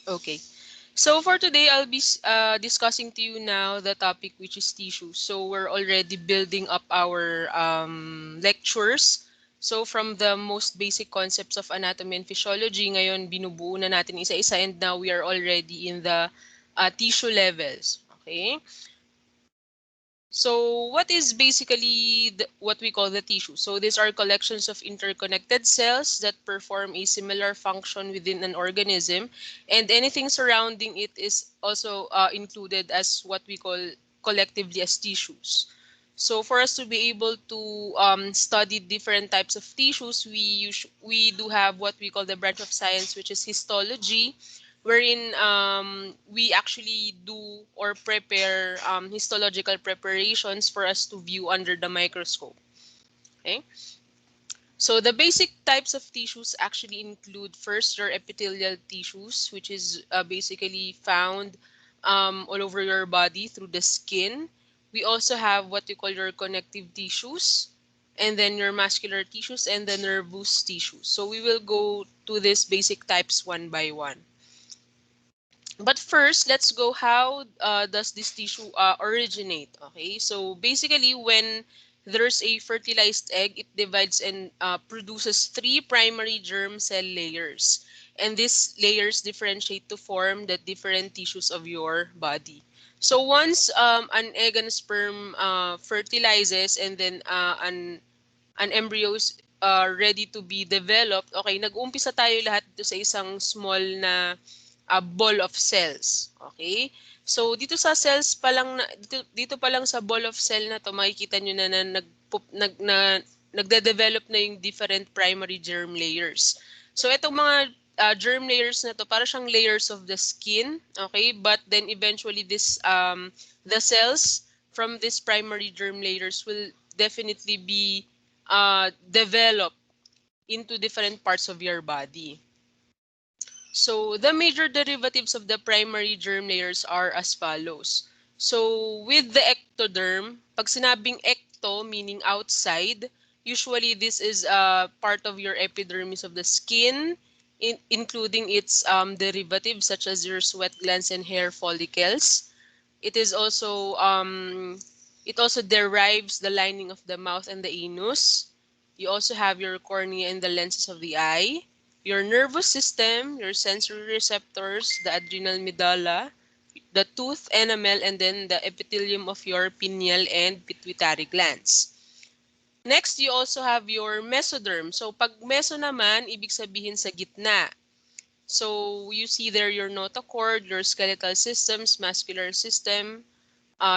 Okay. So for today, I'll be discussing to you now the topic which is tissue. So we're already building up our lectures. So from the most basic concepts of anatomy and physiology, ngayon binubuo na natin isa-isa, and now we are already in the tissue levels. Okay. So what is basically what we call the tissue? So these are collections of interconnected cells that perform a similar function within an organism, and anything surrounding it is also included as what we call collectively as tissues. So for us to be able to study different types of tissues, we do have what we call the branch of science, which is histology, wherein we actually do or prepare histological preparations for us to view under the microscope. Okay. So the basic types of tissues actually include first your epithelial tissues, which is basically found all over your body through the skin. We also have what we call your connective tissues, and then your muscular tissues, and the nervous tissues. So we will go to these basic types one by one. But first, let's go how does this tissue originate? Okay, so basically when there's a fertilized egg, it divides and produces three primary germ cell layers. And these layers differentiate to form the different tissues of your body. So once an egg and sperm fertilizes, and then an embryo is ready to be developed, okay, nag-uumpisa tayo lahat dito sa isang small na ball of cells. Okay? So dito sa cells pa lang dito pa lang sa ball of cell na to, makikita nyo na nagde-develop na yung different primary germ layers. So itong mga germ layers na to, para siyang layers of the skin, okay? But then eventually the cells from this primary germ layers will definitely be developed into different parts of your body. So the major derivatives of the primary germ layers are as follows. So with the ectoderm, pag sinabing ecto meaning outside, usually this is part of your epidermis of the skin, including its derivatives such as your sweat glands and hair follicles. It is also it also derives the lining of the mouth and the anus. You also have your cornea and the lenses of the eye, your nervous system, your sensory receptors, the adrenal medulla, the tooth enamel, and then the epithelium of your pineal and pituitary glands. Next, you also have your mesoderm. So pag meso naman, ibig sabihin sa gitna. So you see there your notochord, your skeletal systems, muscular system,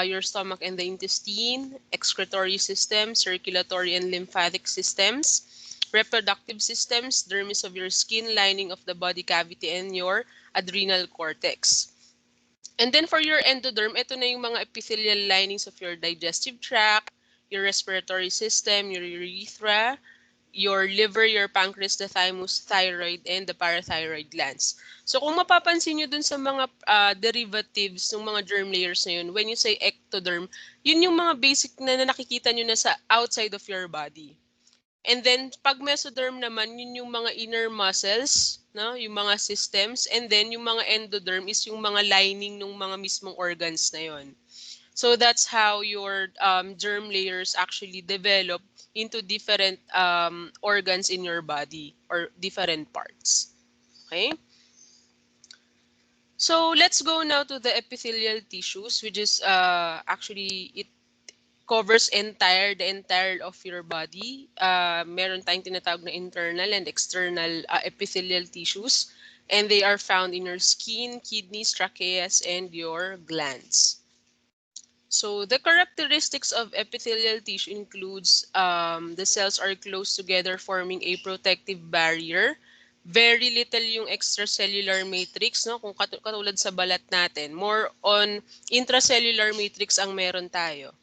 your stomach and the intestine, excretory system, circulatory and lymphatic systems, reproductive systems, dermis of your skin, lining of the body cavity, and your adrenal cortex. And then for your endoderm, ito na yung mga epithelial linings of your digestive tract, your respiratory system, your urethra, your liver, your pancreas, the thymus, thyroid, and the parathyroid glands. So kung mapapansin nyo dun sa mga derivatives ng mga germ layers na yun, when you say ectoderm, yun yung mga basic na nakikita nyo na sa outside of your body. And then, pag mesoderm naman, yun yung mga inner muscles, no? Yung mga systems. And then, yung mga endoderm is yung mga lining ng mga mismong organs na yun. So that's how your germ layers actually develop into different organs in your body or different parts. Okay? So let's go now to the epithelial tissues, which is actually it covers the entire of your body. Meron tayong tinatawag na internal and external epithelial tissues, and they are found in your skin, kidneys, tracheas, and your glands. So the characteristics of epithelial tissue includes the cells are close together forming a protective barrier. Very little yung extracellular matrix, no? Kung katulad sa balat natin, more on intracellular matrix ang meron tayo.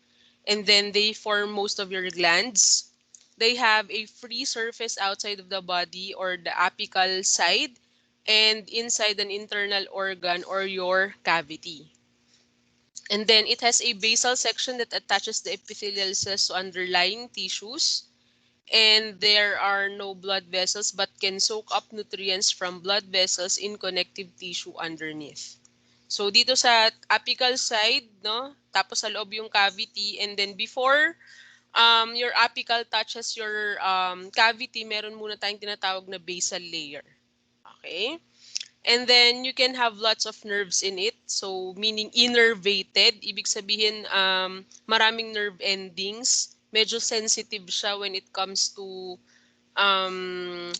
And then they form most of your glands. They have a free surface outside of the body or the apical side and inside an internal organ or your cavity. And then it has a basal section that attaches the epithelial cells to underlying tissues. and there are no blood vessels but can soak up nutrients from blood vessels in connective tissue underneath. So dito sa apical side, no, tapos sa loob yung cavity, and then before your apical touches your cavity, meron muna tayong tinatawag na basal layer. Okay? And then you can have lots of nerves in it. So meaning innervated, ibig sabihin maraming nerve endings. Medyo sensitive siya when it comes to um,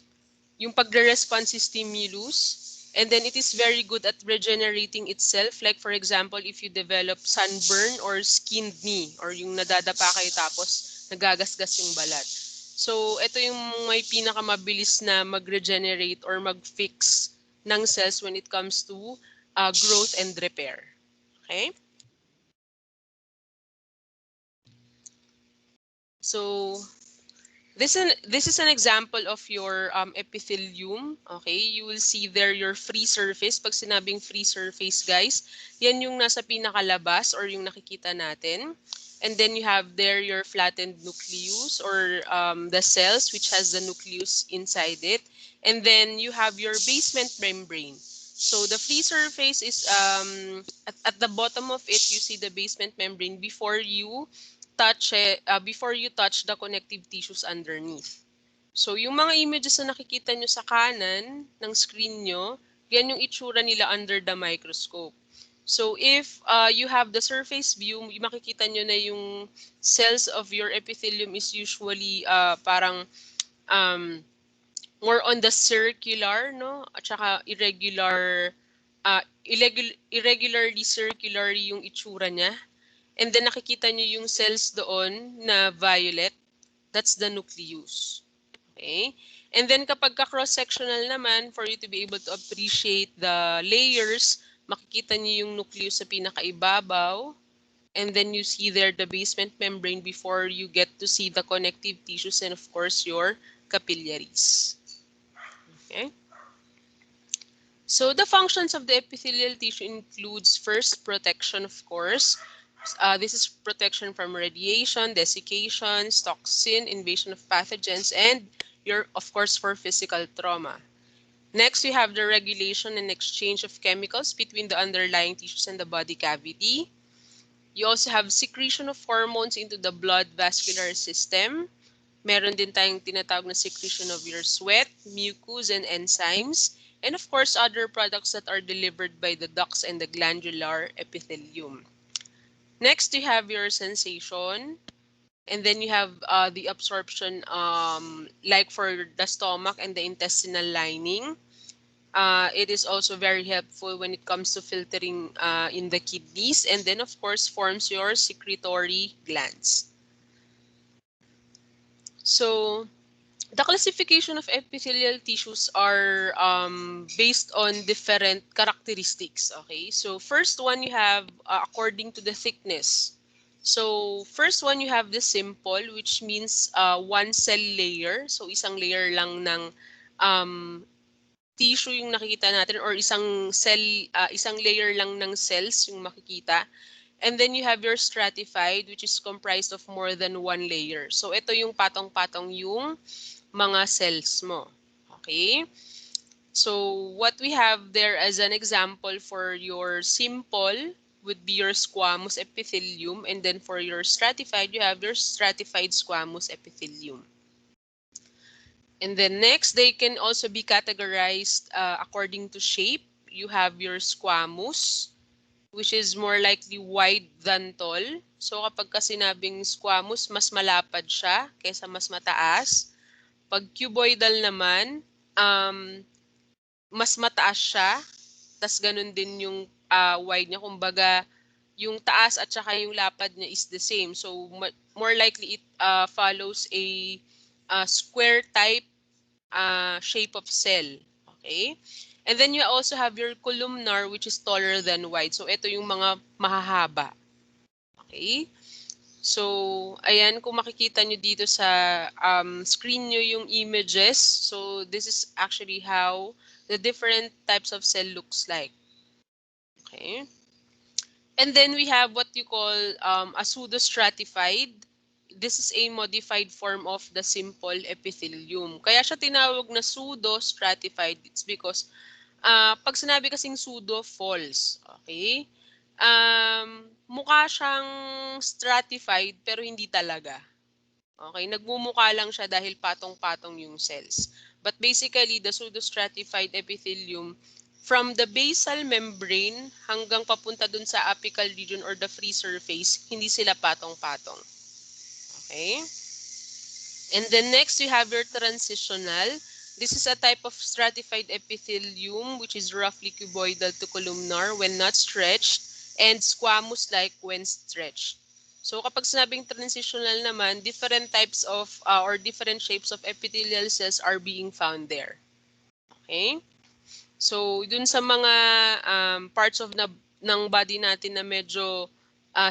yung pagre-respond si stimulus. And then it is very good at regenerating itself. Like for example, if you develop sunburn or skinned knee, or yung nadadapa kayo tapos nagagasgas yung balat. So ito yung may pinakamabilis na mag-regenerate or mag-fix ng cells when it comes to growth and repair. Okay? So this is an example of your epithelium. Okay, you will see there your free surface. Pag sinabing free surface, guys, yan yung nasa pinakalabas or yung nakikita natin. And then you have there your flattened nucleus or the cells which has the nucleus inside it. And then you have your basement membrane. So the free surface is at the bottom of it, you see the basement membrane before you touch the connective tissues underneath. So, yung mga images na nakikita nyo sa kanan ng screen nyo, yan yung itsura nila under the microscope. So, if you have the surface view, makikita nyo na yung cells of your epithelium is usually parang um, more on the circular, no? At saka irregularly circular yung itsura niya. And then nakikita niyo yung cells doon na violet. That's the nucleus. Okay? And then kapag ka-cross-sectional naman, for you to be able to appreciate the layers, makikita niyo yung nucleus sa pinakaibabaw. And then you see there the basement membrane before you get to see the connective tissues and of course your capillaries. Okay? So the functions of the epithelial tissue includes first protection, of course. This is protection from radiation, desiccation, toxin, invasion of pathogens, and of course, for physical trauma. Next, we have the regulation and exchange of chemicals between the underlying tissues and the body cavity. You also have secretion of hormones into the blood vascular system. Meron din tayong tinatawag na secretion of your sweat, mucus, and enzymes. And of course, other products that are delivered by the ducts and the glandular epithelium. Next, you have your sensation. And then you have the absorption like for the stomach and the intestinal lining. It is also very helpful when it comes to filtering in the kidneys. And then, of course, forms your secretory glands. So, the classification of epithelial tissues are based on different characteristics. Okay, so first one you have according to the thickness. So first one you have the simple, which means one cell layer. So isang layer lang ng tissue yung nakikita natin or isang layer lang ng cells yung makikita. And then you have your stratified, which is comprised of more than one layer. So ito yung patong-patong yung mga cells mo. Okay? So what we have there as an example for your simple would be your squamous epithelium, and then for your stratified, you have your stratified squamous epithelium. And then next, they can also be categorized according to shape. You have your squamous, which is more likely wide than tall. So kapag ka sinabing squamous, mas malapad siya kaysa mas mataas. Pag cuboidal naman, mas mataas siya. Tas ganun din yung wide niya. Kumbaga, yung taas at saka yung lapad niya is the same. So more likely it follows a square type shape of cell. Okay? And then you also have your columnar, which is taller than wide. So ito yung mga mahahaba. Okay? So, ayan, kung makikita nyo dito sa screen nyo yung images. So, this is actually how the different types of cell looks like. Okay? And then we have what you call a pseudostratified. this is a modified form of the simple epithelium. Kaya siya tinawag na pseudo-stratified. It's because pag sinabi kasing pseudo, false. Okay? Mukha siyang stratified pero hindi talaga. Okay? Nagmumukha lang siya dahil patong-patong yung cells. But basically, the pseudostratified epithelium, from the basal membrane hanggang papunta dun sa apical region or the free surface, hindi sila patong-patong. Okay? And then next, you have your transitional. This is a type of stratified epithelium which is roughly cuboidal to columnar when not stretched and squamous-like when stretched. So kapag sinabing transitional naman, different types of or different shapes of epithelial cells are being found there. Okay? So dun sa mga parts of ng body natin na medyo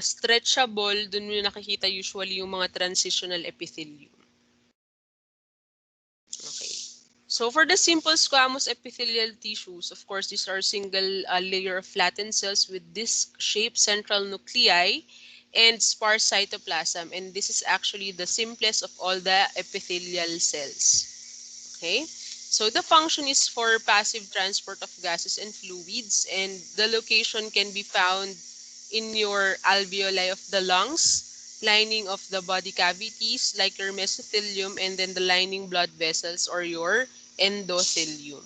stretchable, dun mo nakikita usually yung mga transitional epithelium. Okay. So for the simple squamous epithelial tissues, of course, these are single layer of flattened cells with disc-shaped central nuclei and sparse cytoplasm. And this is actually the simplest of all the epithelial cells. Okay. So the function is for passive transport of gases and fluids, and the location can be found in your alveoli of the lungs, lining of the body cavities like your mesothelium, and then the lining blood vessels or your endothelium.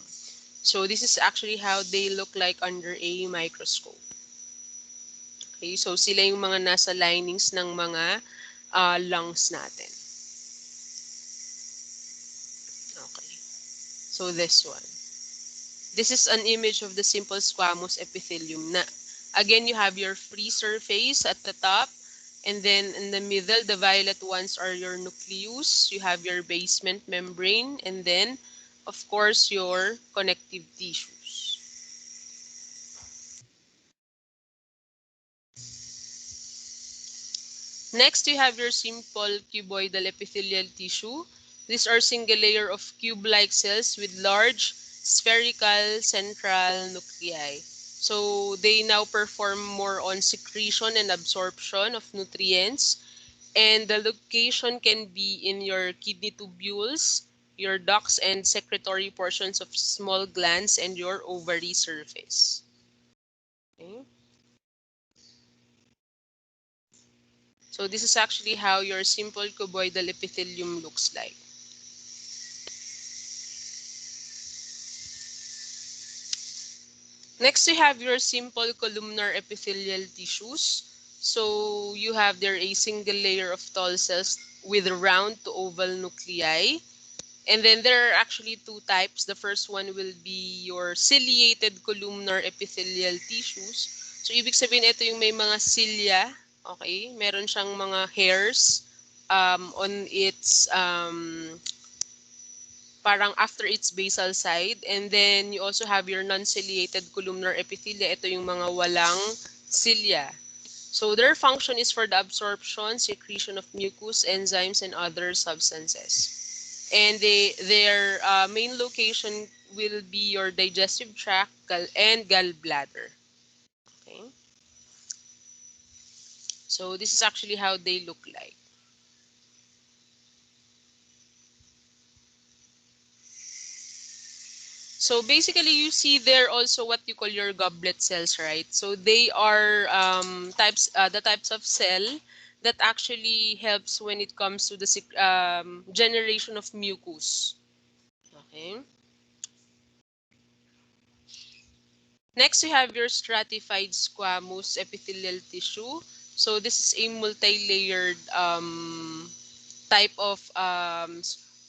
So this is actually how they look like under a microscope. Okay, so sila yung mga nasa linings ng mga lungs natin. Okay, so this one. This is an image of the simple squamous epithelium na, again, you have your free surface at the top, and then in the middle, the violet ones are your nucleus. You have your basement membrane, and then, of course, your connective tissues. Next, you have your simple cuboidal epithelial tissue. These are single layer of cube-like cells with large spherical central nuclei. So they now perform more on secretion and absorption of nutrients. And the location can be in your kidney tubules, your ducts and secretory portions of small glands, and your ovary surface. Okay. So this is actually how your simple cuboidal epithelium looks like. Next, you have your simple columnar epithelial tissues. So you have there a single layer of tall cells with round to oval nuclei. And then there are actually two types. The first one will be your ciliated columnar epithelial tissues. So ibig sabihin ito yung may mga cilia, okay? Meron siyang mga hairs on its parang after its basal side. And then you also have your non-ciliated columnar epithelia. Ito yung mga walang cilia. So their function is for the absorption, secretion of mucus, enzymes, and other substances. And their main location will be your digestive tract and gallbladder. Okay. So this is actually how they look like. So basically, you see there also what you call your goblet cells, right? So they are the types of cell that actually helps when it comes to the generation of mucus. Okay. Next, you have your stratified squamous epithelial tissue. So this is a multi-layered type of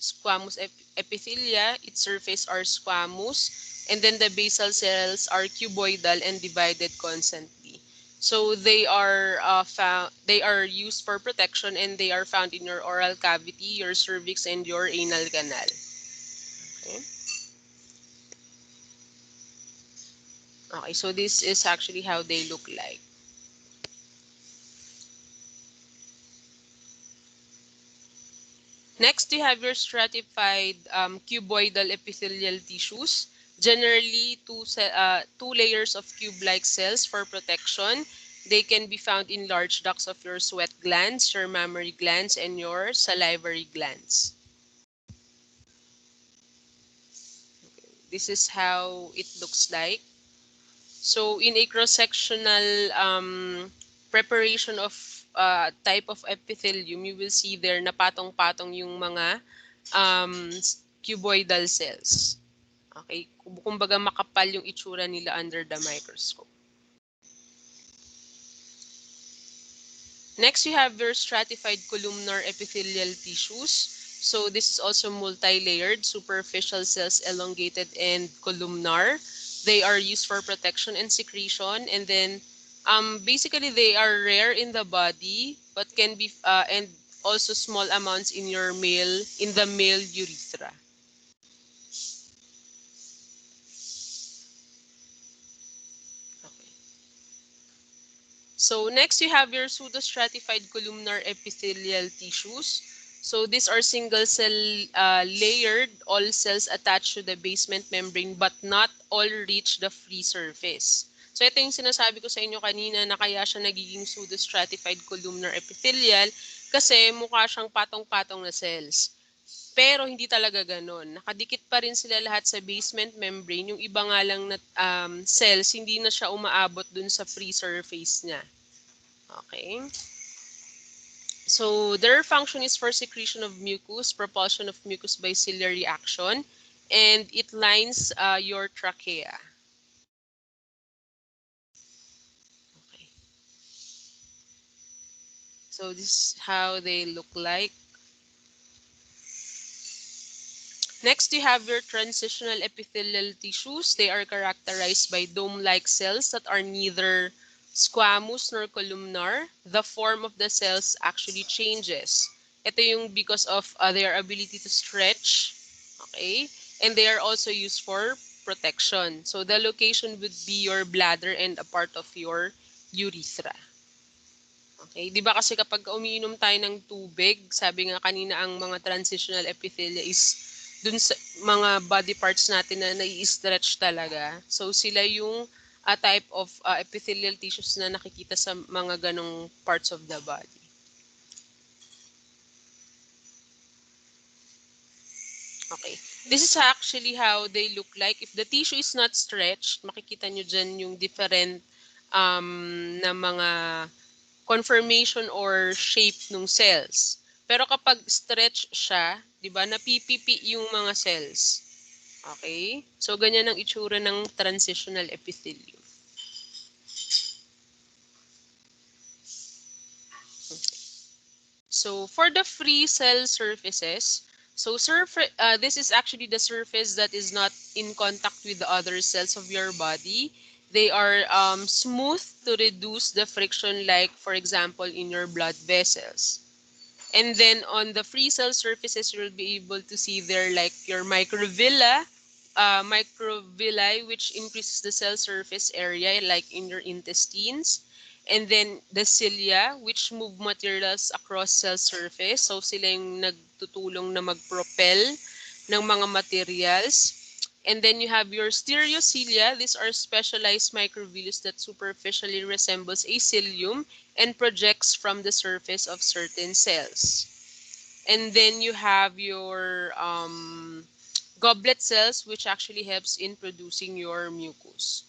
squamous epithelia. Its surface are squamous, and then the basal cells are cuboidal and divided constantly. So they are used for protection, and they are found in your oral cavity, your cervix, and your anal canal. Okay. Okay, so this is actually how they look like. Next, you have your stratified cuboidal epithelial tissues. Generally, two layers of cube-like cells for protection. They can be found in large ducts of your sweat glands, your mammary glands, and your salivary glands. This is how it looks like. So in a cross-sectional preparation of type of epithelium, you will see there na patong-patong yung mga cuboidal cells. Okay? Kumbaga makapal yung itsura nila under the microscope. Next, you have your stratified columnar epithelial tissues. So this is also multi-layered, superficial cells, elongated, and columnar. They are used for protection and secretion. And then basically they are rare in the body, but can be, and also small amounts in the male urethra. Okay. So next you have your pseudostratified columnar epithelial tissues. So these are single cell layered, all cells attached to the basement membrane but not all reach the free surface. So ito yung sinasabi ko sa inyo kanina na kaya siya nagiging pseudostratified columnar epithelial kasi mukha siyang patong-patong na cells. Pero hindi talaga ganon. Nakadikit pa rin sila lahat sa basement membrane. Yung iba nga lang na cells, hindi na siya umaabot dun sa free surface niya. Okay. So their function is for secretion of mucus, propulsion of mucus by ciliary action, and it lines your trachea. Okay. So this is how they look like. Next, you have your transitional epithelial tissues. They are characterized by dome-like cells that are neither squamous nor columnar. The form of the cells actually changes. Ito yung because of their ability to stretch. Okay? And they are also used for protection. So the location would be your bladder and a part of your urethra. Okay? Di ba kasi kapag umiinom tayo ng tubig, sabi nga kanina ang mga transitional epithelia is dun sa mga body parts natin na nai-stretch talaga. So sila yung type of epithelial tissues na nakikita sa mga ganong parts of the body. Okay. This is actually how they look like. If the tissue is not stretched, makikita nyo dyan yung different na mga conformation or shape ng cells. Pero kapag stretch siya, 'di ba, napipipi yung mga cells. Okay? So ganyan ang itsura ng transitional epithelium. Okay. So for the free cell surfaces, so this is actually the surface that is not in contact with the other cells of your body. They are smooth to reduce the friction, like for example in your blood vessels. And then on the free cell surfaces, you'll be able to see there like your microvilli, which increases the cell surface area, like in your intestines. And then the cilia, which move materials across cell surface. So sila yung nagtutulong na mag-propel ng mga materials. And then you have your stereocilia. These are specialized microvillus that superficially resembles a cilium and projects from the surface of certain cells. And then you have your goblet cells, which actually helps in producing your mucus.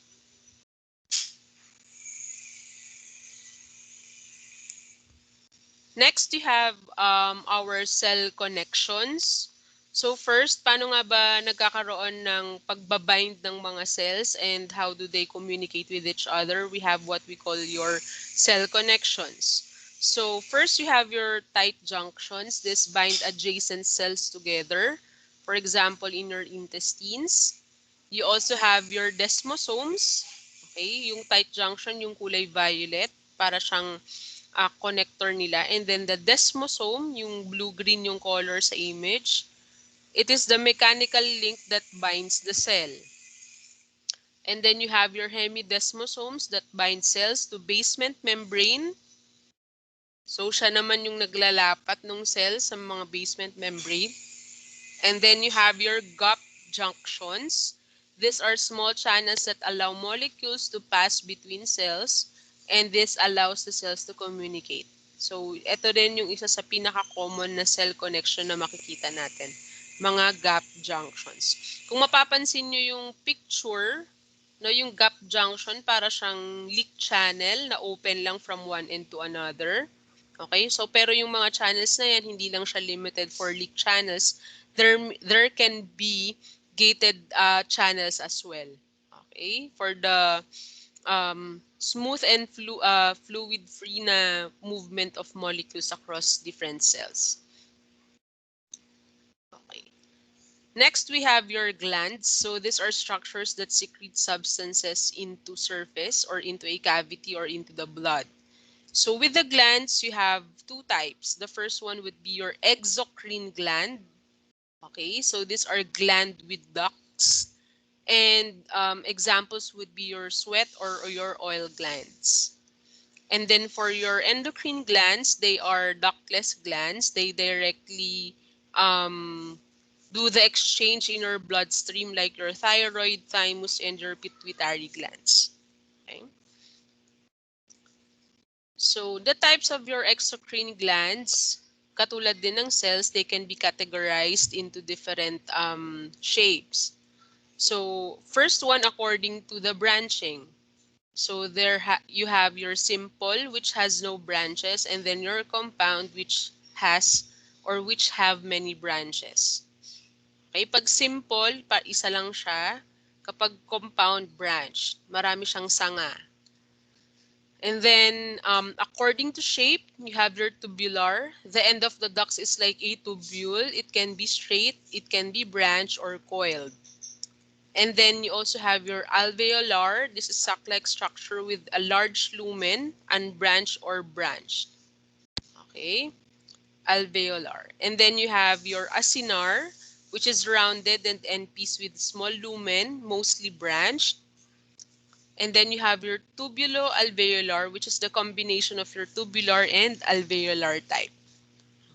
Next, you have our cell connections. So first, paano nga ba nagkakaroon ng pagbabind ng mga cells and how do they communicate with each other? We have what we call your cell connections. So first, you have your tight junctions. This bind adjacent cells together. For example, in your intestines. You also have your desmosomes. Okay, yung tight junction, yung kulay violet, para siyang connector nila. And then the desmosome, yung blue-green yung color sa image, it is the mechanical link that binds the cell. And then you have your hemidesmosomes that bind cells to basement membrane. So siya naman yung naglalapat ng cells sa mga basement membrane. And then you have your gap junctions. These are small channels that allow molecules to pass between cells. and this allows the cells to communicate. So, ito din yung isa sa pinaka-common na cell connection na makikita natin, mga gap junctions. Kung mapapansin nyo yung picture, no, yung gap junction para siyang leak channel na open lang from one end to another. Okay? So, pero yung mga channels na yan, hindi lang siya limited for leak channels. There can be gated channels as well. Okay? For the smooth and fluid-free na movement of molecules across different cells. Okay. Next, we have your glands. So these are structures that secrete substances into surface or into a cavity or into the blood. So with the glands, you have two types. The first one would be your exocrine gland. Okay, so these are gland with ducts. And examples would be your sweat or your oil glands. And then for your endocrine glands, they are ductless glands. They directly do the exchange in your bloodstream like your thyroid, thymus, and your pituitary glands. Okay. So the types of your exocrine glands, katulad din ng cells, they can be categorized into different shapes. So first one, according to the branching. So you have your simple, which has no branches, and then your compound, which has or which have many branches. Okay, pag simple, isa lang siya. Kapag compound branch, marami siyang sanga. And then, according to shape, you have your tubular. The end of the ducts is like a tubule. It can be straight, it can be branched or coiled. And then you also have your alveolar. This is sac-like structure with a large lumen, unbranched or branched. Okay, alveolar. And then you have your acinar, which is rounded and piece with small lumen, mostly branched. And then you have your tubulo-alveolar, which is the combination of your tubular and alveolar type.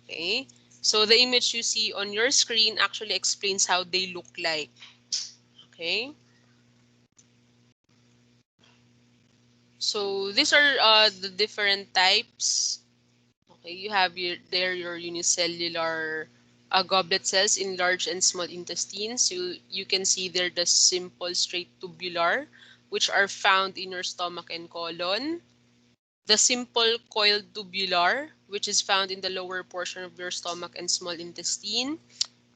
Okay, so the image you see on your screen actually explains how they look like. Okay. So these are the different types. Okay, you have your unicellular goblet cells in large and small intestines. You can see there the simple straight tubular, which are found in your stomach and colon. The simple coiled tubular, which is found in the lower portion of your stomach and small intestine.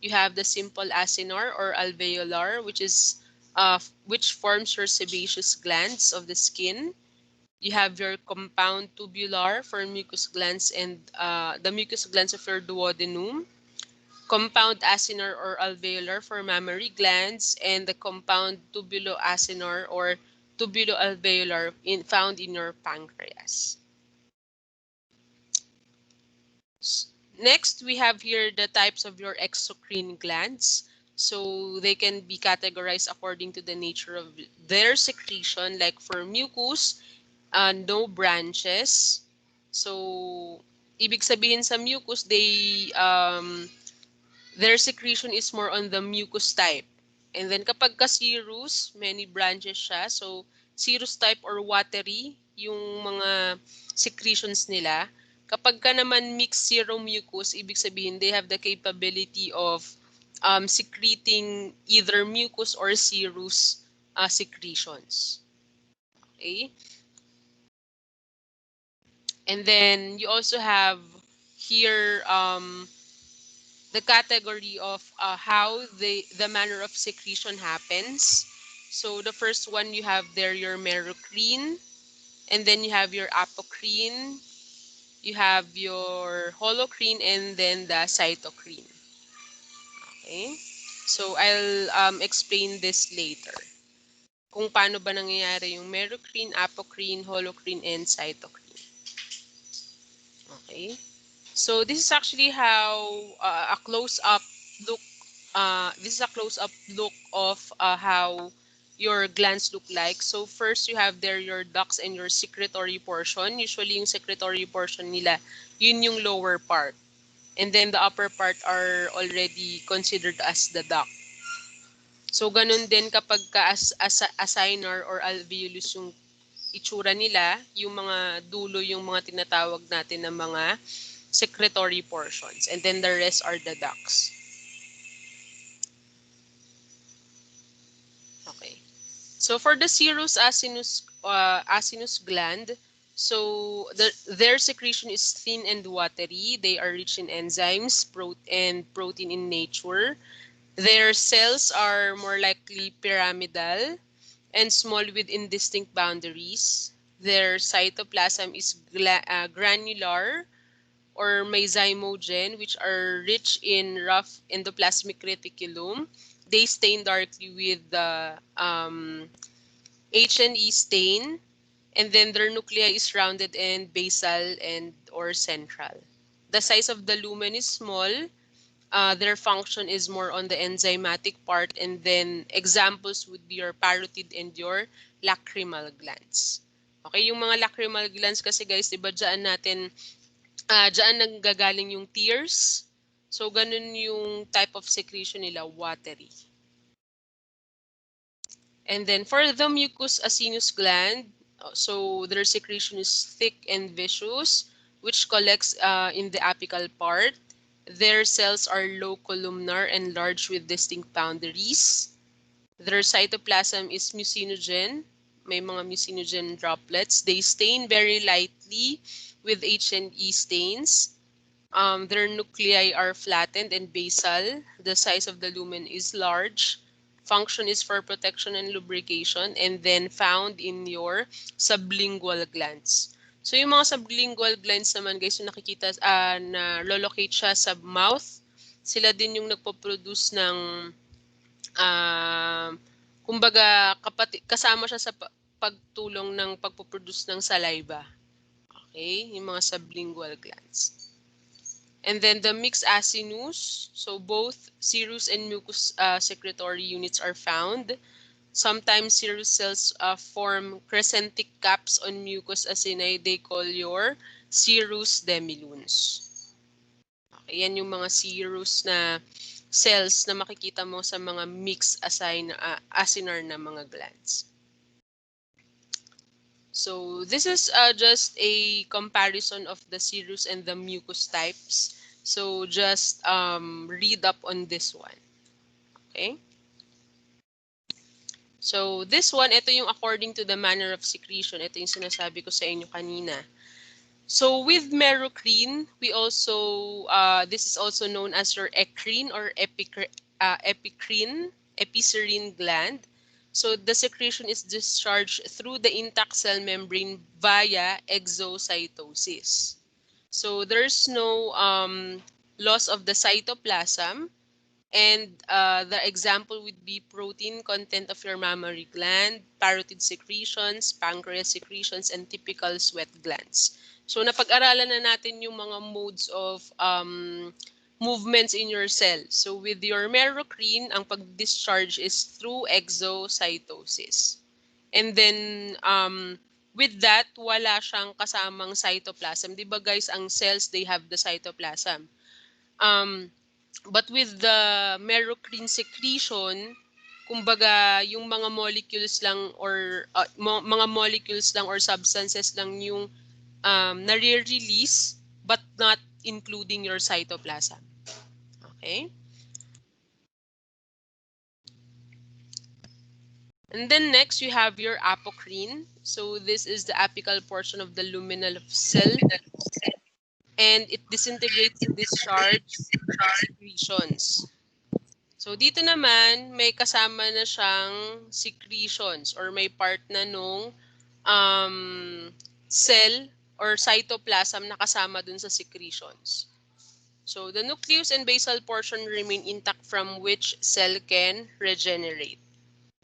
You have the simple acinar or alveolar, which forms your sebaceous glands of the skin. You have your compound tubular for mucous glands and the mucous glands of your duodenum, compound acinar or alveolar for mammary glands, and the compound tubuloacinar or tubuloalveolar found in your pancreas. Next, we have here the types of your exocrine glands. So they can be categorized according to the nature of their secretion, like for mucus, no branches. So, ibig sabihin sa mucus, their secretion is more on the mucus type. And then kapag ka serous, many branches siya. So, serous type or watery, yung mga secretions nila. Kapag ka naman mixed seromucus, ibig sabihin they have the capability of secreting either mucus or serous secretions. Okay? And then you also have here the category of how the manner of secretion happens. So the first one you have there your merocrine, and then you have your apocrine, you have your holocrine, and then the cytocrine. Okay? So I'll explain this later. Kung paano ba nangyayari yung merocrine, apocrine, holocrine, and cytocrine. Okay? So this is actually how a close-up look. This is a close-up look of how your glands look like. So first, you have there your ducts and your secretory portion. Usually, yung secretory portion nila, yun yung lower part. And then the upper part are already considered as the duct. So ganun din kapag ka acinar or alveolus yung itsura nila, yung mga dulo, yung mga tinatawag natin na mga secretory portions. And then the rest are the ducts. Okay. So for the serous acinus gland, so their secretion is thin and watery. They are rich in enzymes and protein in nature. Their cells are more likely pyramidal and small with indistinct boundaries. Their cytoplasm is granular or mesenchymogen, which are rich in rough endoplasmic reticulum. They stain darkly with the H&E stain, and then their nuclei is rounded and basal and or central. The size of the lumen is small. Their function is more on the enzymatic part, and then examples would be your parotid and your lacrimal glands. Okay, yung mga lacrimal glands kasi guys, diba dyan nanggagaling yung tears. So, ganun yung type of secretion nila, watery. And then for the mucous acinus gland, so their secretion is thick and viscous, which collects in the apical part. Their cells are low columnar and large with distinct boundaries. Their cytoplasm is mucinogen. May mga mucinogen droplets. They stain very lightly with H&E stains. Their nuclei are flattened and basal. The size of the lumen is large. Function is for protection and lubrication, and then found in your sublingual glands. So yung mga sublingual glands naman guys, yung nakikita na locate siya sa mouth, sila din yung nagpo-produce ng kumbaga kasama siya sa pagtulong ng pagpo-produce ng saliva. Okay, yung mga sublingual glands. And then the mixed acinus, so both serous and mucous secretory units are found. Sometimes serous cells form crescentic caps on mucous acini. They call your serous demilunes. Okay, yan yung mga serous na cells na makikita mo sa mga mixed acinar na mga glands. So this is just a comparison of the serous and the mucous types. So just read up on this one. Okay? So this one, ito yung according to the manner of secretion. Ito yung sinasabi ko sa inyo kanina. So with merocrine, we also, this is also known as your ecrine or episerine gland. So the secretion is discharged through the intact cell membrane via exocytosis. So there's no loss of the cytoplasm, and the example would be protein content of your mammary gland, parotid secretions, pancreas secretions, and typical sweat glands. So napag-aralan na natin yung mga modes of movements in your cell. So with your merocrine, ang pag-discharge is through exocytosis. And then with that, wala siyang kasamang cytoplasm. Di ba guys, ang cells, they have the cytoplasm. But with the merocrine secretion, kumbaga yung mga molecules lang or substances lang yung nare-release but not including your cytoplasm. Okay? And then next, you have your apocrine. So this is the apical portion of the luminal cell, and it disintegrates to discharge secretions. So dito naman, may kasama na siyang secretions or may part na nung cell or cytoplasm na kasama dun sa secretions. So the nucleus and basal portion remain intact, from which cell can regenerate.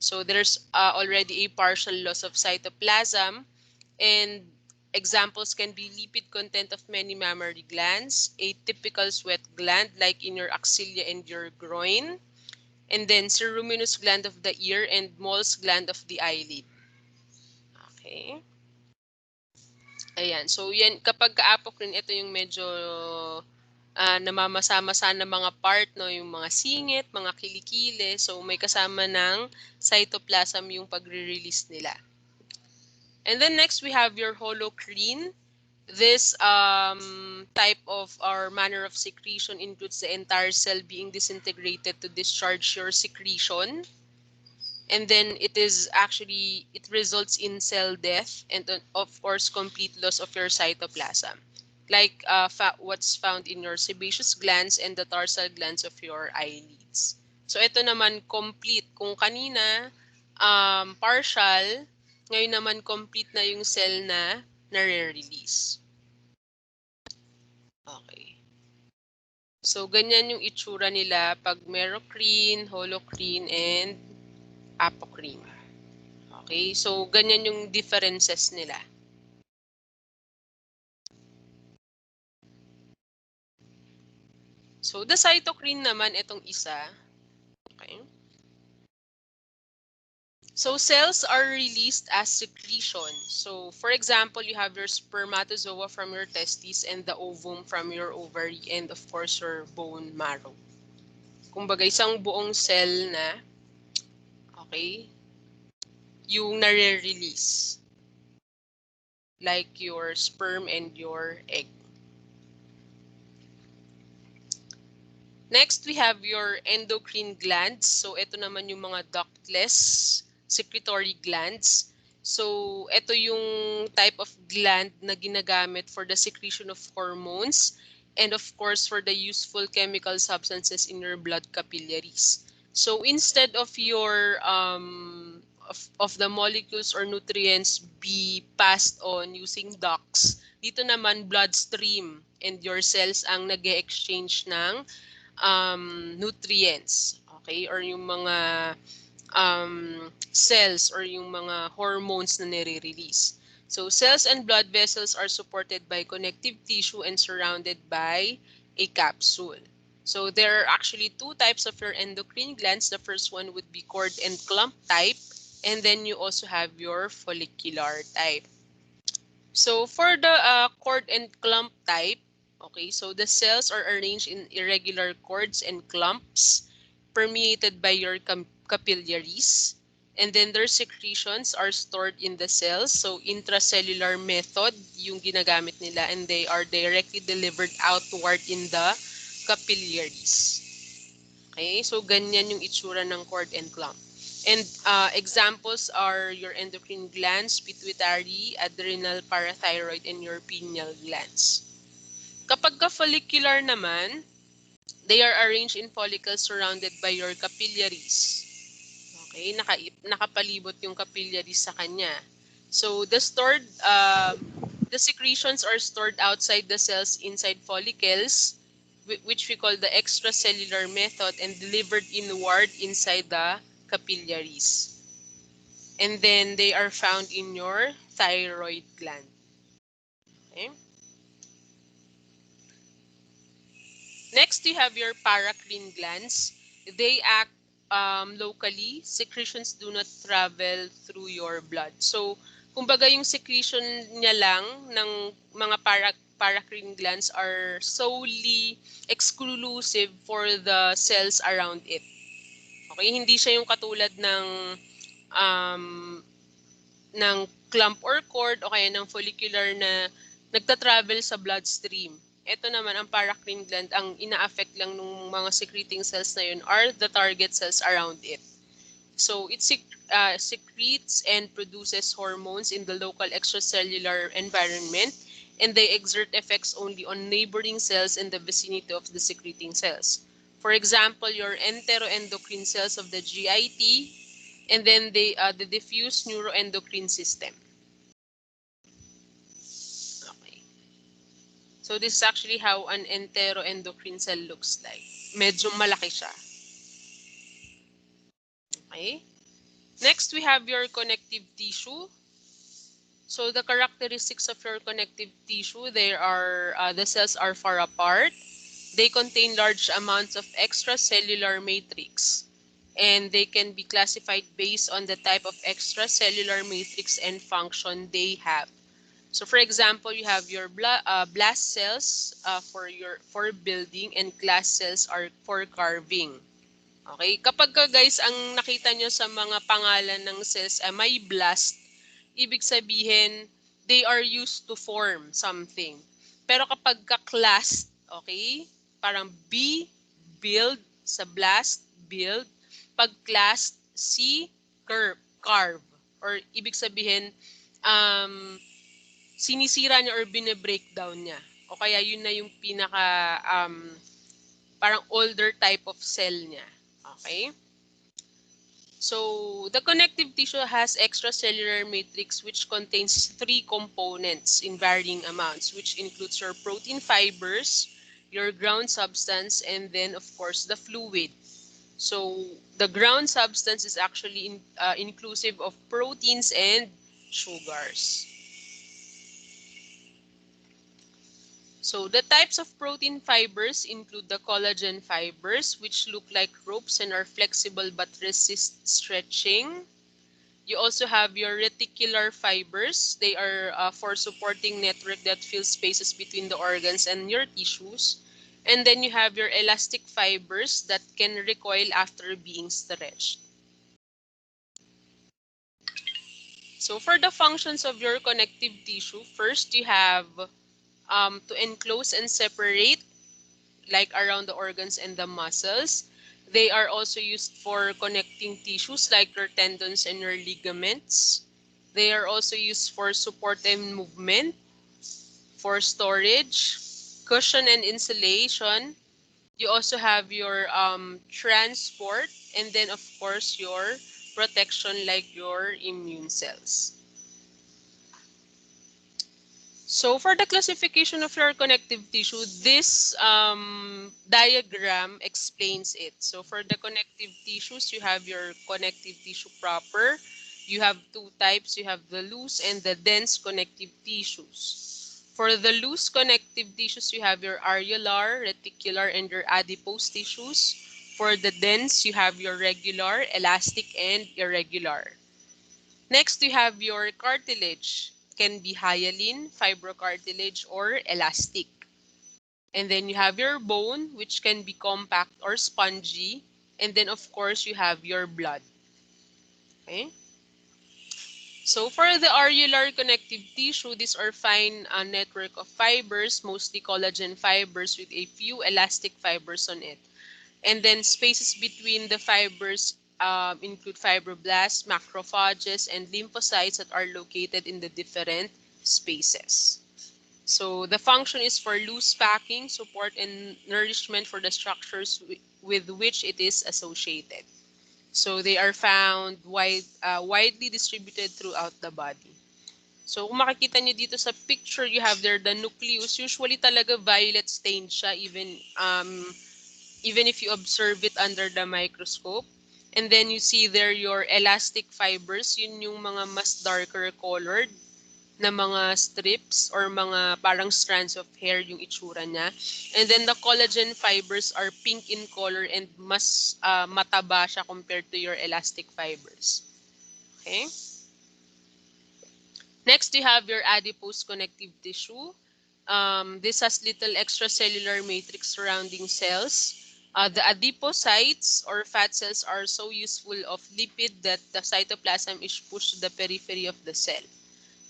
So there's already a partial loss of cytoplasm, and examples can be lipid content of many mammary glands, a typical sweat gland like in your axilla and your groin, and then ceruminous gland of the ear and Moll's gland of the eyelid. Okay. Ayan. So yan, kapag ka-apocrine, ito yung medyo namamasama-sa na mga part, no, yung mga singit, mga kilikili. So may kasama ng cytoplasm yung pagre-release nila. And then next we have your holocrine. This type of or manner of secretion includes the entire cell being disintegrated to discharge your secretion. And then it results in cell death and of course complete loss of your cytoplasm. Like what's found in your sebaceous glands and the tarsal glands of your eyelids. So ito naman complete. Kung kanina partial, ngayon naman complete na yung cell na nare-release. Okay. So, ganyan yung itsura nila pag merocrine, holocrine, and apocrine. Okay? So, ganyan yung differences nila. So, the cytochrine naman, itong isa. Okay? So, cells are released as secretion. So, for example, you have your spermatozoa from your testes and the ovum from your ovary and of course your bone marrow. Kumbaga, isang buong cell na, okay, yung nare-release. Like your sperm and your egg. Next, we have your endocrine glands. So, ito naman yung mga ductless secretory glands. So, ito yung type of gland na ginagamit for the secretion of hormones and of course for the useful chemical substances in your blood capillaries. So, instead of your of the molecules or nutrients be passed on using ducts, dito naman bloodstream and your cells ang nag-exchange ng nutrients, okay, or yung mga cells or yung mga hormones na nire-release. So cells and blood vessels are supported by connective tissue and surrounded by a capsule. So there are actually two types of your endocrine glands. The first one would be cord and clump type, and then you also have your follicular type. So for the cord and clump type, okay, so the cells are arranged in irregular cords and clumps permeated by your capillaries. And then their secretions are stored in the cells. So intracellular method yung ginagamit nila and they are directly delivered outward in the capillaries. Okay, so ganyan yung itsura ng cord and clump. And examples are your endocrine glands, pituitary, adrenal, parathyroid, and your pineal glands. Kapag follicular naman, they are arranged in follicles surrounded by your capillaries. Okay, nakapalibot yung capillaries sa kanya. So the secretions are stored outside the cells inside follicles, which we call the extracellular method, and delivered inward inside the capillaries. And then they are found in your thyroid gland. Okay. Next, you have your paracrine glands. They act locally. Secretions do not travel through your blood. So, kumbaga yung secretion niya lang ng mga paracrine glands are solely exclusive for the cells around it. Okay, hindi siya yung katulad ng clump or cord o kaya ng follicular na nagta-travel sa bloodstream. Ito naman, ang paracrine gland, ang ina-affect lang ng mga secreting cells na yun are the target cells around it. So it secretes and produces hormones in the local extracellular environment, and they exert effects only on neighboring cells in the vicinity of the secreting cells. For example, your enteroendocrine cells of the GIT, and then the diffuse neuroendocrine system. Okay. So this is actually how an enteroendocrine cell looks like. Medyo malaki siya. Okay. Next, we have your connective tissue. So the characteristics of your connective tissue, the cells are far apart. They contain large amounts of extracellular matrix. And they can be classified based on the type of extracellular matrix and function they have. So for example, you have your blast cells for building, and glass cells are for carving. Okay? Kapag guys, ang nakita nyo sa mga pangalan ng cells may blast, ibig sabihin, they are used to form something. Pero kapag ka-classed, okay, parang B, build, sa blast, build. Pag classed, C, carve. Or ibig sabihin, sinisira niya or bine-breakdown niya. O kaya yun na yung pinaka, parang older type of cell niya. Okay? So, the connective tissue has extracellular matrix which contains three components in varying amounts, which includes your protein fibers, your ground substance, and then, of course, the fluid. So, the ground substance is actually inclusive of proteins and sugars. So the types of protein fibers include the collagen fibers, which look like ropes and are flexible but resist stretching. You also have your reticular fibers. They are for supporting network that fills spaces between the organs and your tissues. And then you have your elastic fibers that can recoil after being stretched. So for the functions of your connective tissue, first you have to enclose and separate like around the organs and the muscles. They are also used for connecting tissues like your tendons and your ligaments. They are also used for support and movement, for storage, cushion and insulation. You also have your transport, and then of course your protection like your immune cells. So for the classification of your connective tissue, this diagram explains it. So for the connective tissues, you have your connective tissue proper. You have two types. You have the loose and the dense connective tissues. For the loose connective tissues, you have your areolar, reticular, and your adipose tissues. For the dense, you have your regular, elastic, and irregular. Next, we have your cartilage. Can be hyaline, fibrocartilage, or elastic. And then you have your bone, which can be compact or spongy. And then, of course, you have your blood. Okay? So for the areolar connective tissue, these are fine network of fibers, mostly collagen fibers with a few elastic fibers on it. And then spaces between the fibers include fibroblasts, macrophages, and lymphocytes that are located in the different spaces. So the function is for loose packing, support, and nourishment for the structures with which it is associated. So they are found widely distributed throughout the body. So kung makikita niyo dito sa picture, you have there the nucleus. Usually talaga violet stained siya, even if you observe it under the microscope. And then you see there your elastic fibers, yun yung mga mas darker colored na mga strips or mga parang strands of hair yung itsura niya. And then the collagen fibers are pink in color and mas mataba siya compared to your elastic fibers. Okay? Next, you have your adipose connective tissue. This has little extracellular matrix surrounding cells. The adipocytes or fat cells are so useful of lipid that the cytoplasm is pushed to the periphery of the cell.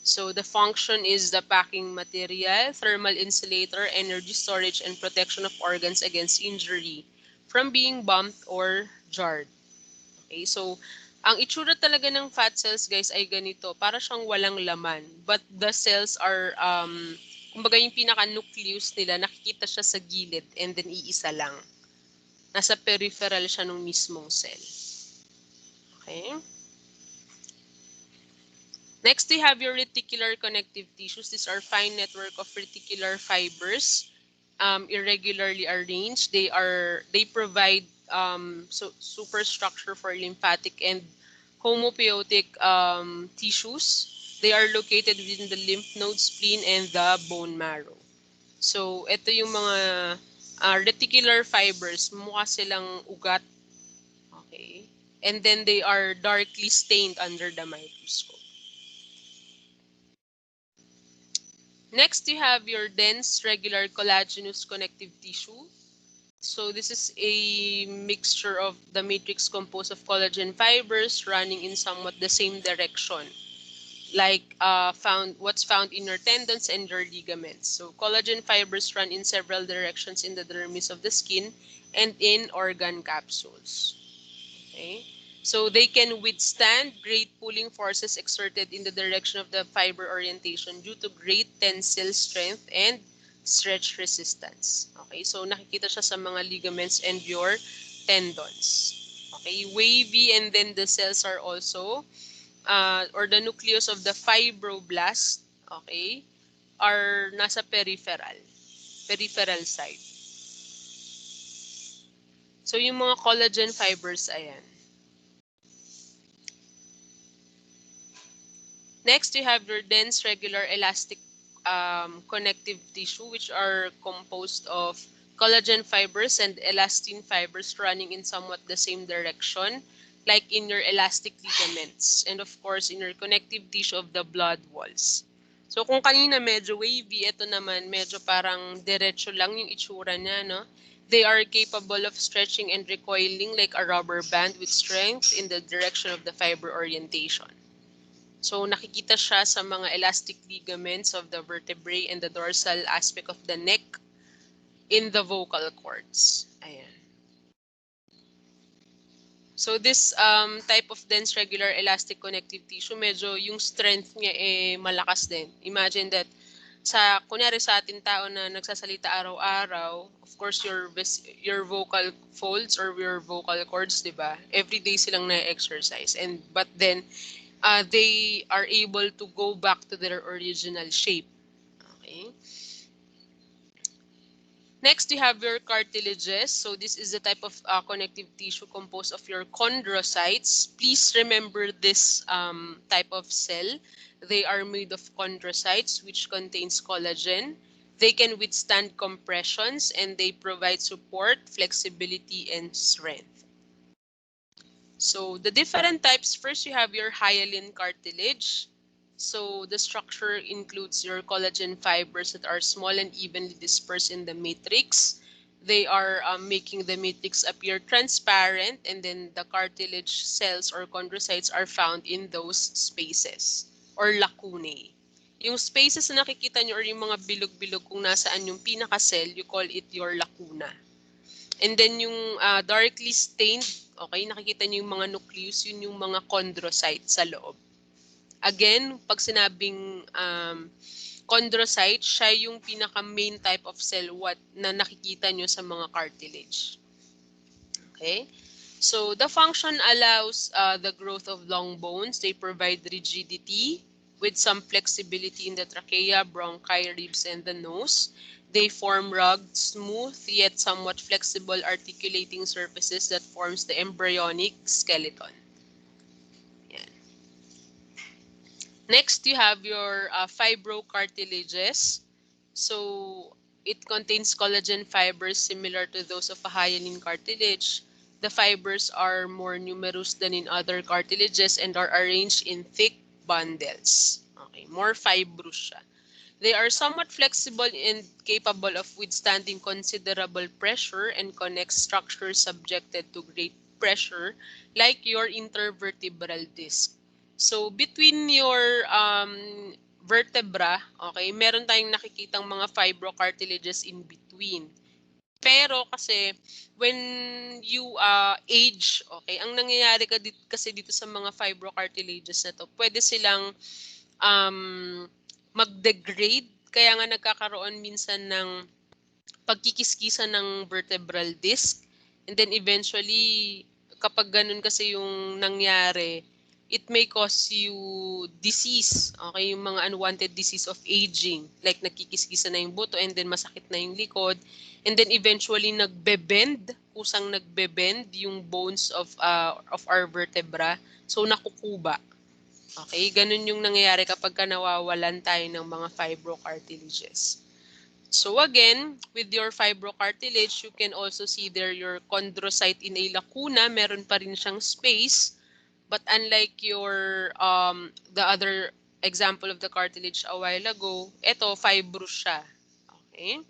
So the function is the packing material, thermal insulator, energy storage, and protection of organs against injury from being bumped or jarred. Okay, so ang itsura talaga ng fat cells, guys, ay ganito. Para siyang walang laman. But the cells are, kumbaga yung pinaka-nucleus nila, nakikita siya sa gilid and then iisa lang. Nasa peripheral siya ng mismong cell. Okay? Next, we have your reticular connective tissues. These are fine network of reticular fibers, irregularly arranged. They provide superstructure for lymphatic and homopoietic tissues. They are located within the lymph node, spleen, and the bone marrow. So, ito yung mga reticular fibers. Mukha silang ugat. Okay. And then they are darkly stained under the microscope. Next, you have your dense regular collagenous connective tissue. So this is a mixture of the matrix composed of collagen fibers running in somewhat the same direction. like what's found in your tendons and your ligaments. So collagen fibers run in several directions in the dermis of the skin and in organ capsules. Okay? So they can withstand great pulling forces exerted in the direction of the fiber orientation due to great tensile strength and stretch resistance. Okay? So nakikita siya sa mga ligaments and your tendons. Okay? Wavy, and then the cells are also or the nucleus of the fibroblast, okay, are nasa peripheral side. So yung mga collagen fibers, ayan. Next, you have your dense, regular, elastic connective tissue, which are composed of collagen fibers and elastin fibers running in somewhat the same direction, like in your elastic ligaments, and of course, in your connective tissue of the blood walls. So kung kanina medyo wavy, ito naman medyo parang diretso lang yung itsura niya, no? They are capable of stretching and recoiling like a rubber band with strength in the direction of the fiber orientation. So nakikita siya sa mga elastic ligaments of the vertebrae and the dorsal aspect of the neck in the vocal cords. Ayan. So this type of dense, regular, elastic connective tissue, medyo yung strength niya malakas din. Imagine that kunyari sa ating tao na nagsasalita araw-araw, of course your vocal folds or your vocal cords, 'di ba? Every day silang na-exercise, but then they are able to go back to their original shape. Okay. Next, you have your cartilages. So this is the type of connective tissue composed of your chondrocytes. Please remember this type of cell. They are made of chondrocytes, which contains collagen. They can withstand compressions and they provide support, flexibility, and strength. So the different types, first you have your hyaline cartilage. So the structure includes your collagen fibers that are small and evenly dispersed in the matrix. They are making the matrix appear transparent, and then the cartilage cells or chondrocytes are found in those spaces or lacunae. Yung spaces na nakikita nyo or yung mga bilog-bilog kung nasaan yung pinaka-cell, you call it your lacuna. And then yung darkly stained, okay, nakikita niyo yung mga nucleus, yun yung mga chondrocyte sa loob. Again, pag sinabing chondrocyte, siya yung pinaka-main type of cell na nakikita niyo sa mga cartilage. Okay? So, the function allows the growth of long bones. They provide rigidity with some flexibility in the trachea, bronchi, ribs, and the nose. They form rugged, smooth, yet somewhat flexible articulating surfaces that forms the embryonic skeleton. Yan. Next, you have your fibrocartilages. So, it contains collagen fibers similar to those of a hyaline cartilage. The fibers are more numerous than in other cartilages and are arranged in thick bundles. Okay, more fibrous siya. They are somewhat flexible and capable of withstanding considerable pressure and connect structures subjected to great pressure, like your intervertebral disc. So, between your vertebra, okay, meron tayong nakikitang mga fibrocartilages in between. Pero kasi when you age, okay, ang nangyayari kasi dito sa mga fibrocartilages na to, pwede silang mag-degrade, kaya nga nagkakaroon minsan ng pagkikiskisa ng vertebral disc, and then eventually kapag ganun kasi yung nangyari, it may cause you disease, okay, yung mga unwanted disease of aging, like nagkikiskisa na yung buto and then masakit na yung likod, and then eventually kusang nagbe-bend yung bones of our vertebra, so nakukuba. Okay, ganun yung nangyayari kapag nawawalan tayo ng mga fibrocartilages. So again, with your fibrocartilage, you can also see there your chondrocyte in a lacuna, meron pa rin siyang space. But unlike your the other example of the cartilage a while ago, ito fibrous siya. Okay?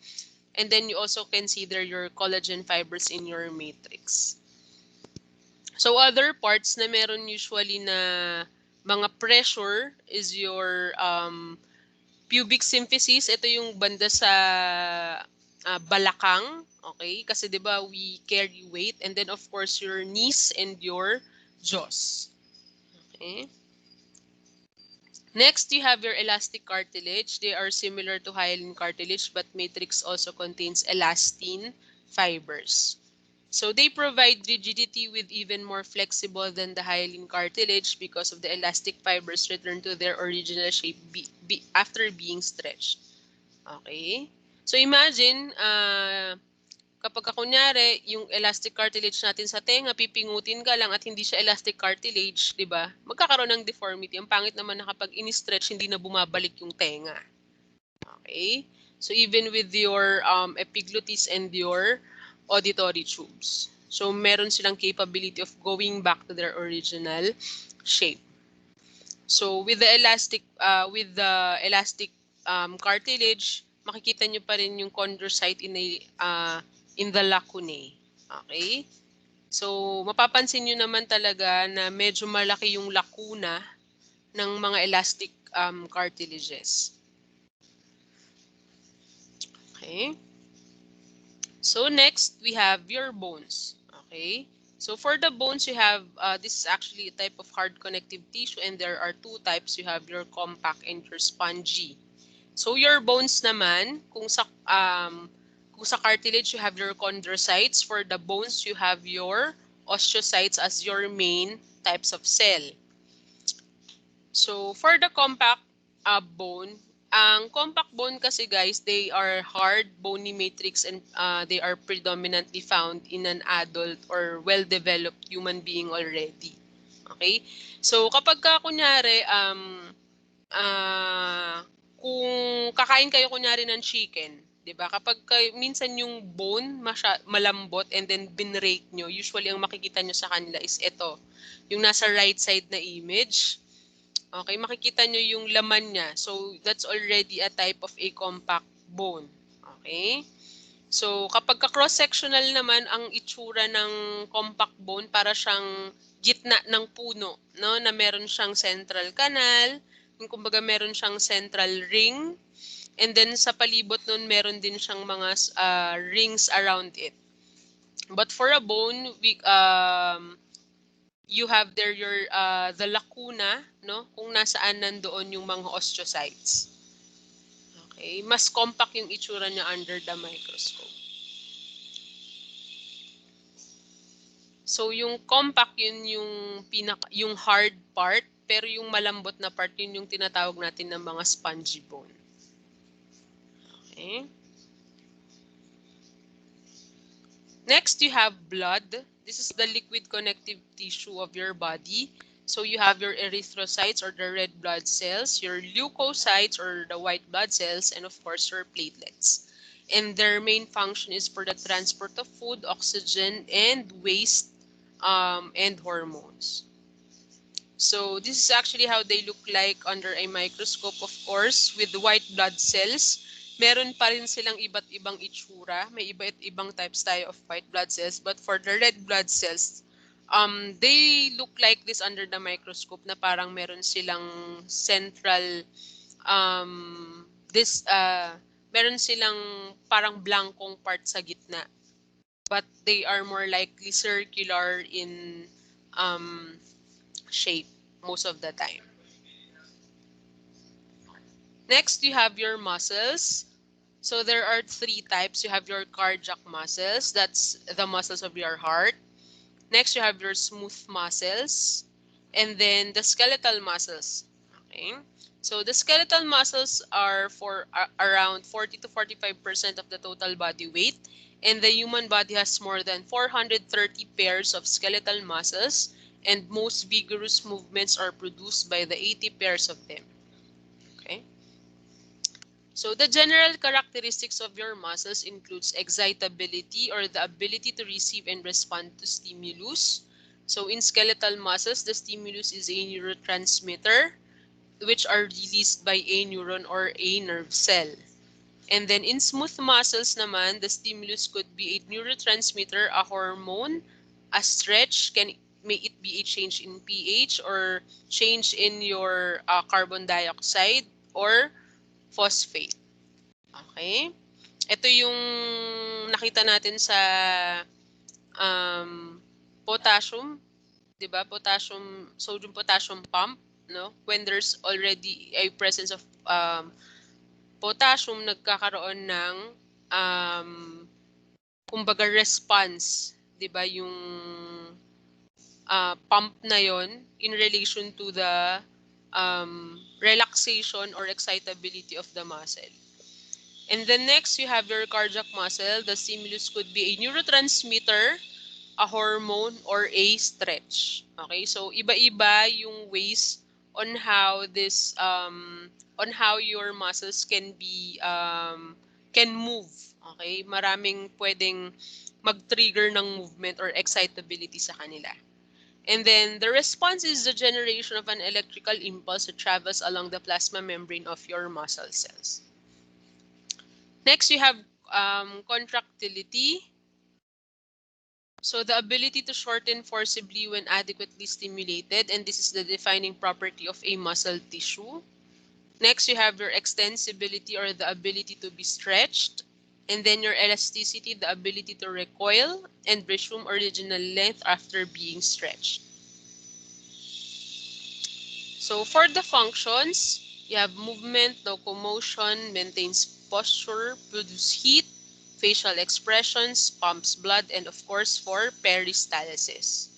And then you also consider your collagen fibers in your matrix. So other parts na meron usually na mga pressure is your pubic symphysis. Ito yung banda sa balakang. Okay? Kasi 'di ba we carry weight. And then of course your knees and your jaws. Okay? Next, you have your elastic cartilage. They are similar to hyaline cartilage, but matrix also contains elastin fibers. So they provide rigidity with even more flexible than the hyaline cartilage because of the elastic fibers return to their original shape after being stretched. Okay? So imagine, kapag kunyari, yung elastic cartilage natin sa tenga, pipingutin ka lang at hindi siya elastic cartilage, di ba? Magkakaroon ng deformity. Ang pangit naman na kapag in-stretch, hindi na bumabalik yung tenga. Okay? So even with your epiglottis and your auditory tubes. So meron silang capability of going back to their original shape. So with the elastic cartilage, makikita nyo pa rin yung chondrocyte in the lacunae. Okay? So mapapansin nyo naman talaga na medyo malaki yung lacuna ng mga elastic cartilages. Okay? So next, we have your bones. Okay? So for the bones, you have, this is actually a type of hard connective tissue, and there are two types. You have your compact and your spongy. So your bones naman, kung sa cartilage, you have your chondrocytes. For the bones, you have your osteocytes as your main types of cell. So for the compact bone, ang compact bone kasi guys, they are hard, bony matrix, and they are predominantly found in an adult or well-developed human being already. Okay? So kapag ka kunyari, kung kakain kayo kunyari ng chicken, 'di ba? Kapag minsan yung bone malambot and then binrake nyo, usually ang makikita nyo sa kanila is ito, yung nasa right side na image. Okay, makikita nyo yung laman niya. So, that's already a type of a compact bone. Okay? So, kapag ka-cross-sectional naman, ang itsura ng compact bone, para siyang gitna ng puno, no? Na meron siyang central canal, yung kumbaga meron siyang central ring, and then sa palibot nun, meron din siyang mga rings around it. But for a bone, you have there your the lacuna, no? Kung nasaan nandoon yung mga osteocytes. Okay, mas compact yung itsura niya under the microscope. So yung compact yun yung hard part, pero yung malambot na part yun yung tinatawag natin ng mga spongy bone. Okay. Next, you have blood. This is the liquid connective tissue of your body. So you have your erythrocytes or the red blood cells, your leukocytes or the white blood cells, and of course your platelets. And their main function is for the transport of food, oxygen, and waste, and hormones. So this is actually how they look like under a microscope. Of course, with white blood cells, meron pa rin silang iba't ibang itsura. May iba't ibang types tayo of white blood cells. But for the red blood cells, they look like this under the microscope na parang meron silang central, meron silang parang blankong part sa gitna. But they are more likely circular in shape most of the time. Next, you have your muscles. So there are three types. You have your cardiac muscles. That's the muscles of your heart. Next, you have your smooth muscles. And then the skeletal muscles. Okay. So the skeletal muscles are for around 40 to 45% of the total body weight. And the human body has more than 430 pairs of skeletal muscles. And most vigorous movements are produced by the 80 pairs of them. Okay. So the general characteristics of your muscles includes excitability or the ability to receive and respond to stimulus. So in skeletal muscles, the stimulus is a neurotransmitter which are released by a neuron or a nerve cell. And then in smooth muscles naman, the stimulus could be a neurotransmitter, a hormone, a stretch, may it be a change in pH or change in your carbon dioxide or phosphate. Okay? Ito yung nakita natin sa um, potassium, 'di ba? Potassium, sodium potassium pump, no? When there's already a presence of potassium, nagkakaroon ng um, kumbaga response, 'di ba? Yung pump na yon in relation to the relaxation or excitability of the muscle. And then next, you have your cardiac muscle. The stimulus could be a neurotransmitter, a hormone, or a stretch. Okay, so iba-iba yung ways on how this on how your muscles can move. Okay, maraming pwedeng mag-trigger ng movement or excitability sa kanila. And then the response is the generation of an electrical impulse that travels along the plasma membrane of your muscle cells. Next, you have contractility. So the ability to shorten forcibly when adequately stimulated, and this is the defining property of a muscle tissue. Next, you have your extensibility or the ability to be stretched. And then your elasticity, the ability to recoil and resume original length after being stretched. So for the functions, you have movement, locomotion, maintains posture, produce heat, facial expressions, pumps blood, and of course for peristalsis.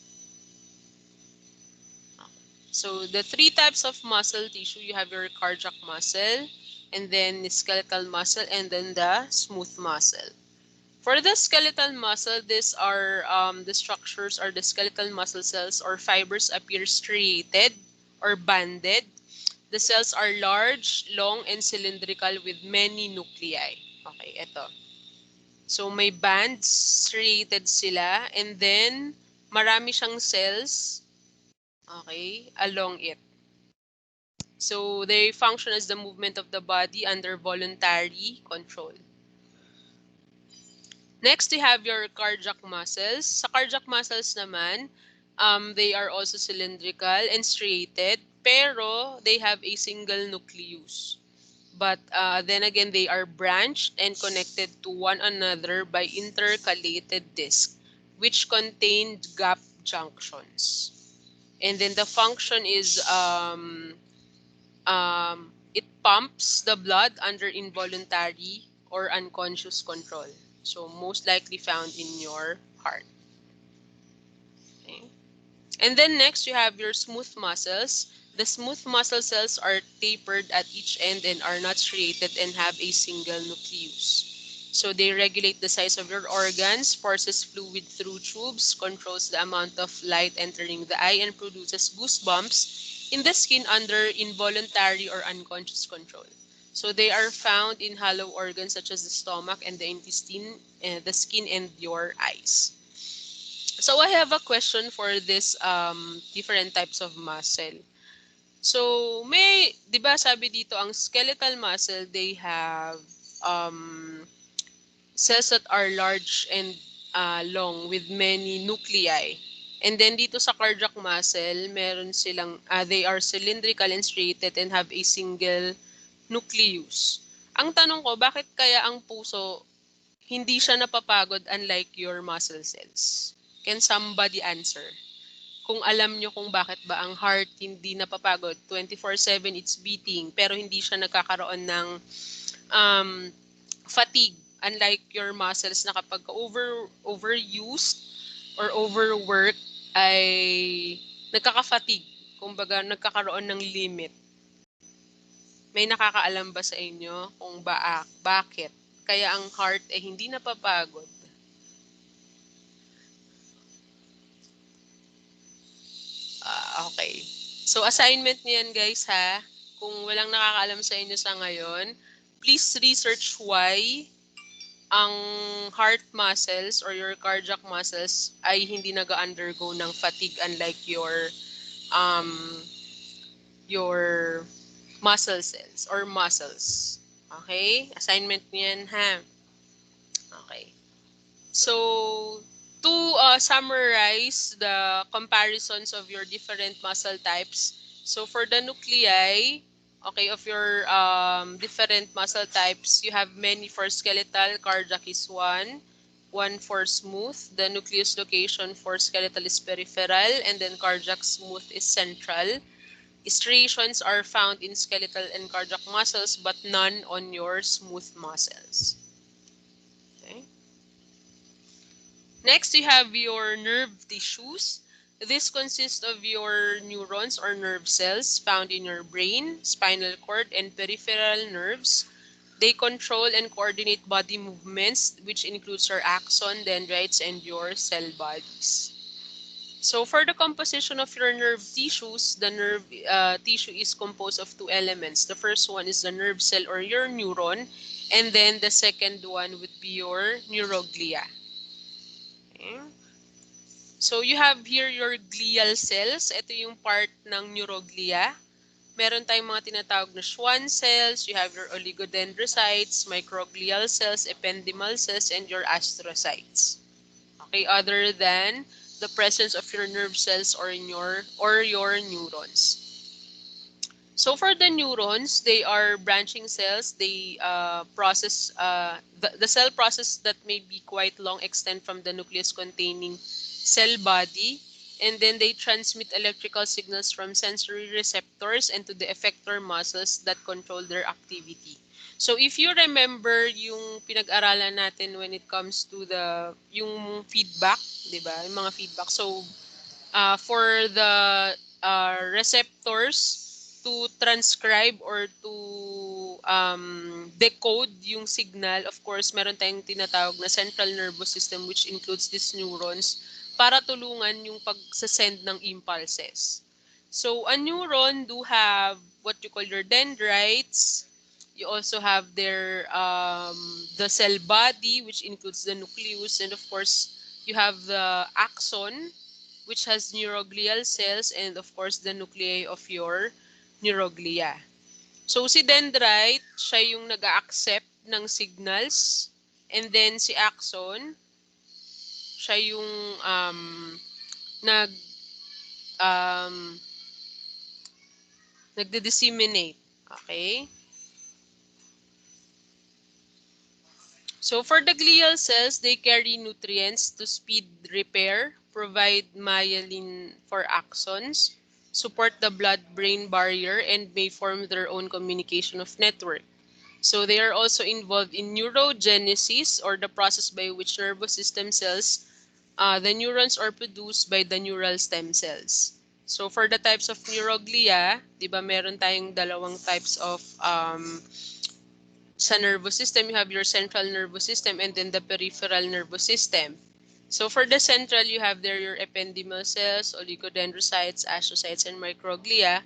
So the three types of muscle tissue, you have your cardiac muscle, and then the skeletal muscle, and then the smooth muscle. For the skeletal muscle, these are the structures or the skeletal muscle cells or fibers appear striated or banded. The cells are large, long, and cylindrical with many nuclei. Okay, ito. So may bands, striated sila, and then marami siyang cells, okay, along it. So they function as the movement of the body under voluntary control. Next, you have your cardiac muscles. Sa cardiac muscles naman, they are also cylindrical and striated, pero they have a single nucleus. But then again, they are branched and connected to one another by intercalated discs, which contain gap junctions. And then the function is it pumps the blood under involuntary or unconscious control. So most likely found in your heart. Okay. And then next, you have your smooth muscles. The smooth muscle cells are tapered at each end and are not striated and have a single nucleus. So they regulate the size of your organs, forces fluid through tubes, controls the amount of light entering the eye, and produces goosebumps in the skin under involuntary or unconscious control. So they are found in hollow organs such as the stomach and the intestine, the skin, and your eyes. So I have a question for this different types of muscle. So may, 'di ba sabi dito ang skeletal muscle, they have cells that are large and long with many nuclei. And then dito sa cardiac muscle, meron silang they are cylindrical and striated and have a single nucleus. Ang tanong ko, bakit kaya ang puso hindi siya napapagod unlike your muscle cells? Can somebody answer? Kung alam nyo kung bakit ba ang heart hindi napapagod, 24/7 it's beating, pero hindi siya nagkakaroon ng fatigue, unlike your muscles na kapag overused or overwork ay nagkaka-fatigue. Kumbaga, nagkakaroon ng limit. May nakakaalam ba sa inyo kung bakit kaya ang heart ay hindi napapagod? Okay. So, assignment niyan guys ha. Kung walang nakakaalam sa inyo sa ngayon, please research why ang heart muscles or your cardiac muscles ay hindi nag-undergo ng fatigue unlike your muscle cells or muscles. Okay? Assignment niyan ha. Okay. So, To summarize the comparisons of your different muscle types, so for the nuclei, okay, of your different muscle types, you have many for skeletal. Cardiac is one for smooth. The nucleus location for skeletal is peripheral, and then cardiac smooth is central. Striations are found in skeletal and cardiac muscles, but none on your smooth muscles. Okay. Next, you have your nerve tissues. This consists of your neurons or nerve cells found in your brain, spinal cord, and peripheral nerves. They control and coordinate body movements, which includes your axon, dendrites, and your cell bodies. So for the composition of your nerve tissues, the nerve tissue is composed of two elements. The first one is the nerve cell or your neuron, and then the second one would be your neuroglia. Okay. So you have here your glial cells. Ito yung part ng neuroglia. Meron tayong mga tinatawag na Schwann cells. You have your oligodendrocytes, microglial cells, ependymal cells, and your astrocytes. Okay, other than the presence of your nerve cells or your neurons. So for the neurons, they are branching cells. They process the cell process that may be quite long extend from the nucleus containing cell body, and then they transmit electrical signals from sensory receptors and to the effector muscles that control their activity. So if you remember yung pinag-aralan natin when it comes to yung feedback, 'di ba? Yung mga feedback. So for the receptors to transcribe or to decode yung signal, of course, meron tayong tinatawag na central nervous system which includes these neurons para tulungan yung pag-send ng impulses. So, a neuron do have what you call your dendrites. You also have the cell body, which includes the nucleus, and of course, you have the axon, which has neuroglial cells, and of course, the nuclei of your neuroglia. So, si dendrite, siya yung nag-accept ng signals, and then si axon, siya yung nag um, nagde-disseminate. Okay? So for the glial cells, they carry nutrients to speed repair, provide myelin for axons, support the blood-brain barrier, and may form their own communication of network. So they are also involved in neurogenesis, or the process by which nervous system cells, the neurons are produced by the neural stem cells. So for the types of neuroglia, di ba meron tayong dalawang types of sa nervous system, you have your central nervous system and then the peripheral nervous system. So for the central, you have there your ependymal cells, oligodendrocytes, astrocytes, and microglia.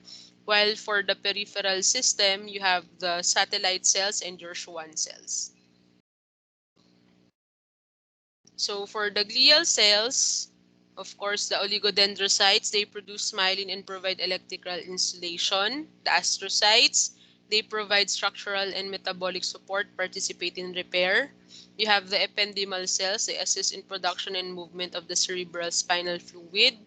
While for the peripheral system, you have the satellite cells and your Schwann cells. So for the glial cells, of course, the oligodendrocytes, they produce myelin and provide electrical insulation. The astrocytes, they provide structural and metabolic support, participate in repair. You have the ependymal cells, they assist in production and movement of the cerebral spinal fluid.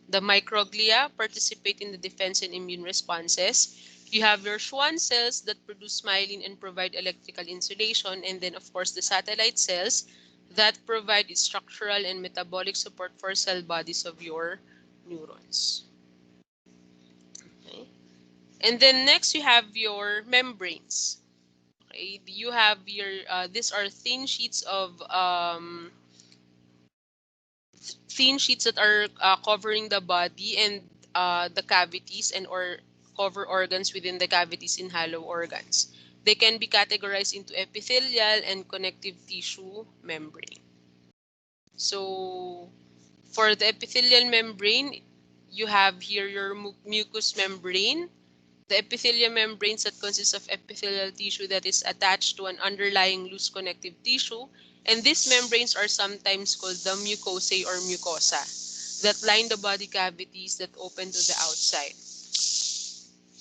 The microglia participate in the defense and immune responses. You have your Schwann cells that produce myelin and provide electrical insulation. And then, of course, the satellite cells that provide structural and metabolic support for cell bodies of your neurons. Okay. And then next, you have your membranes. Okay, you have your these are thin sheets that are covering the body and the cavities and or cover organs within the cavities in hollow organs. They can be categorized into epithelial and connective tissue membrane. So for the epithelial membrane, you have here your mucous membrane. The epithelial membranes that consist of epithelial tissue that is attached to an underlying loose connective tissue. And these membranes are sometimes called the mucosae or mucosa that line the body cavities that open to the outside.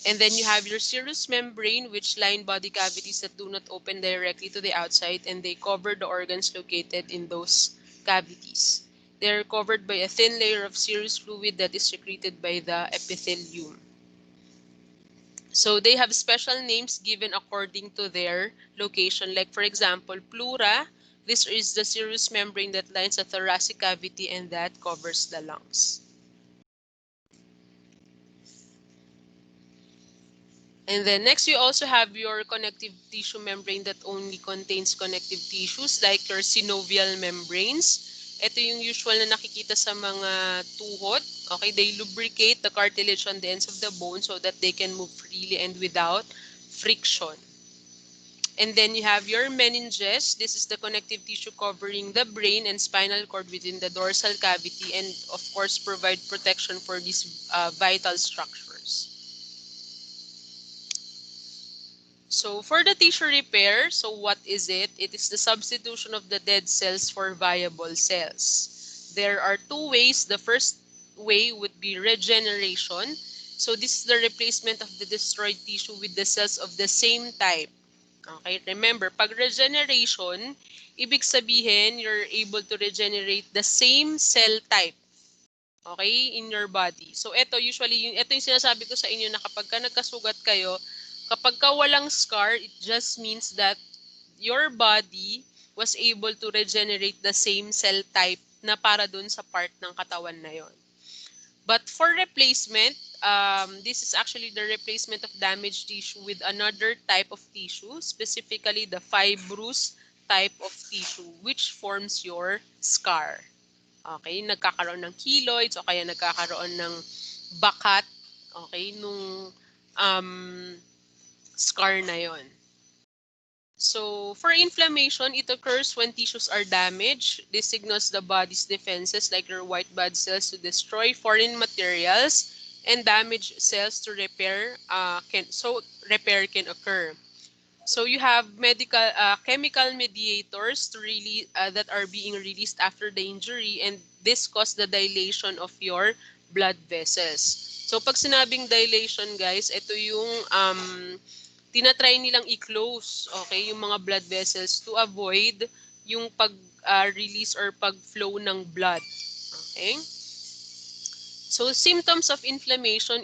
And then you have your serous membrane, which line body cavities that do not open directly to the outside, and they cover the organs located in those cavities. They're covered by a thin layer of serous fluid that is secreted by the epithelium. So they have special names given according to their location. Like for example, pleura, this is the serous membrane that lines the thoracic cavity and that covers the lungs. And then next, you also have your connective tissue membrane that only contains connective tissues like your synovial membranes. Ito yung usual na nakikita sa mga tuhod. Okay, they lubricate the cartilage on the ends of the bone so that they can move freely and without friction. And then you have your meninges. This is the connective tissue covering the brain and spinal cord within the dorsal cavity and of course provide protection for these vital structures. So for the tissue repair, so what is it? It is the substitution of the dead cells for viable cells. There are two ways. The first way would be regeneration. So this is the replacement of the destroyed tissue with the cells of the same type. Okay, remember, pag regeneration, ibig sabihin you're able to regenerate the same cell type. Okay, in your body. So ito usually ito yung sinasabi ko sa inyo na kapag ka nagkasugat kayo, kapag ka walang scar, it just means that your body was able to regenerate the same cell type na para dun sa part ng katawan na yon. But for replacement, this is actually the replacement of damaged tissue with another type of tissue, specifically the fibrous type of tissue, which forms your scar. Okay, nagkakaroon ng keloids o kaya nagkakaroon ng bakat, okay, nung scar na yon. So, for inflammation, it occurs when tissues are damaged. This signals the body's defenses like your white blood cells to destroy foreign materials and damage cells to repair. Repair can occur. So you have chemical mediators that are being released after the injury, and this causes the dilation of your blood vessels. So pag sinabing dilation, guys, ito yung tinatry nilang i-close, okay, yung mga blood vessels to avoid yung pag-release or pag-flow ng blood. Okay? So symptoms of inflammation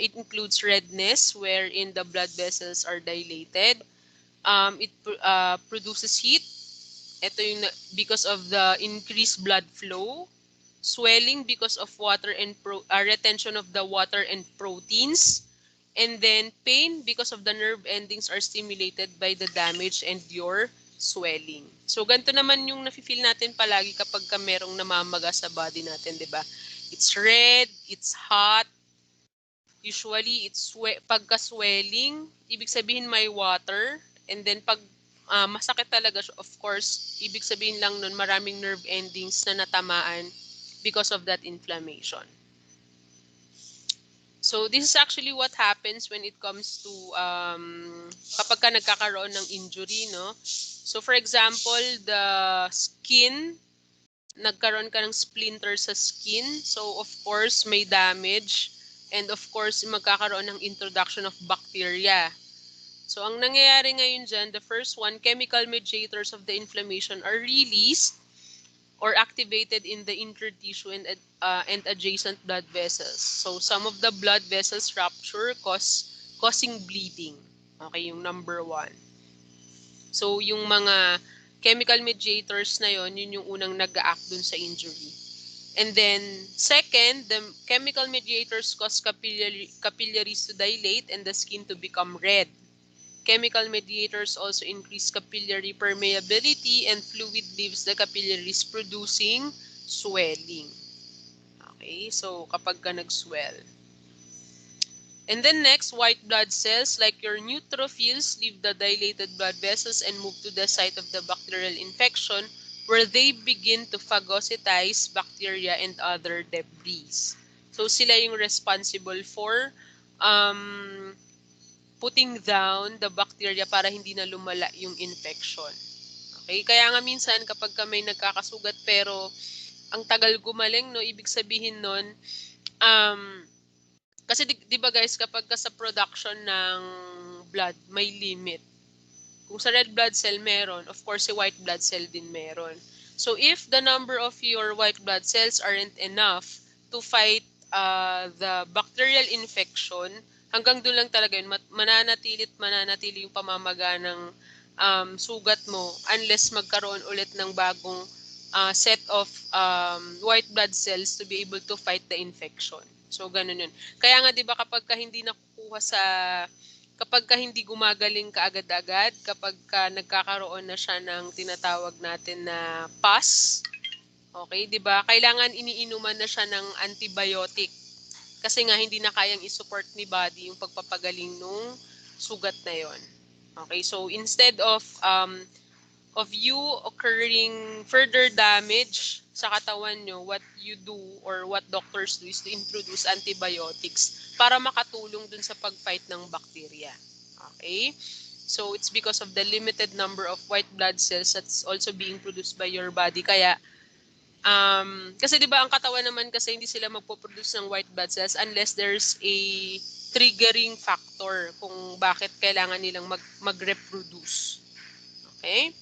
it includes redness wherein the blood vessels are dilated. It produces heat. Ito yung because of the increased blood flow. Swelling because of water and retention of the water and proteins. And then pain because of the nerve endings are stimulated by the damage and your swelling. So ganito naman yung nafe-feel natin palagi kapag ka merong namamaga sa body natin, 'di ba? It's red, it's hot. Usually it's pagka-swelling, ibig sabihin may water, and then pag masakit talaga siya, of course, ibig sabihin lang nun maraming nerve endings na natamaan because of that inflammation. So this is actually what happens when it comes to kapag ka nagkakaroon ng injury, no? So for example, the skin, nagkaroon ka ng splinter sa skin. So of course, may damage. And of course, magkakaroon ng introduction of bacteria. So ang nangyayari ngayon dyan, the first one, chemical mediators of the inflammation are released or activated in the injured tissue and adjacent blood vessels. So some of the blood vessels rupture causing bleeding. Okay, yung number one. So yung mga chemical mediators na yon, yun yung unang nag-act dun sa injury. And then second, the chemical mediators cause capillaries to dilate and the skin to become red. Chemical mediators also increase capillary permeability and fluid leaves the capillaries producing swelling. Okay, so kapag ka nag-swell. And then next, white blood cells like your neutrophils leave the dilated blood vessels and move to the site of the bacterial infection where they begin to phagocytize bacteria and other debris. So sila yung responsible for putting down the bacteria para hindi na lumala yung infection. Okay? Kaya nga minsan kapag may nagkakasugat pero ang tagal gumaling, no, ibig sabihin nun, kasi di ba guys, kapag sa production ng blood, may limit. Kung sa red blood cell meron, of course, si white blood cell din meron. So if the number of your white blood cells aren't enough to fight the bacterial infection, hanggang doon lang talaga yun, mananatili yung pamamaga ng sugat mo unless magkaroon ulit ng bagong set of white blood cells to be able to fight the infection. So, ganun yun. Kaya nga, di ba, kapag ka hindi gumagaling ka agad-agad, kapag ka nagkakaroon na siya ng tinatawag natin na pus, okay, di ba, kailangan iniinuman na siya ng antibiotic. Kasi nga, hindi na kayang isupport ni body yung pagpapagaling nung sugat na yon. Okay, so instead of you occurring further damage sa katawan nyo, what you do or what doctors do is to introduce antibiotics para makatulong dun sa pag-fight ng bacteria. Okay? So, it's because of the limited number of white blood cells that's also being produced by your body. Kaya, kasi di ba ang katawan naman kasi hindi sila magpo-produce ng white blood cells unless there's a triggering factor kung bakit kailangan nilang mag-reproduce. Okay?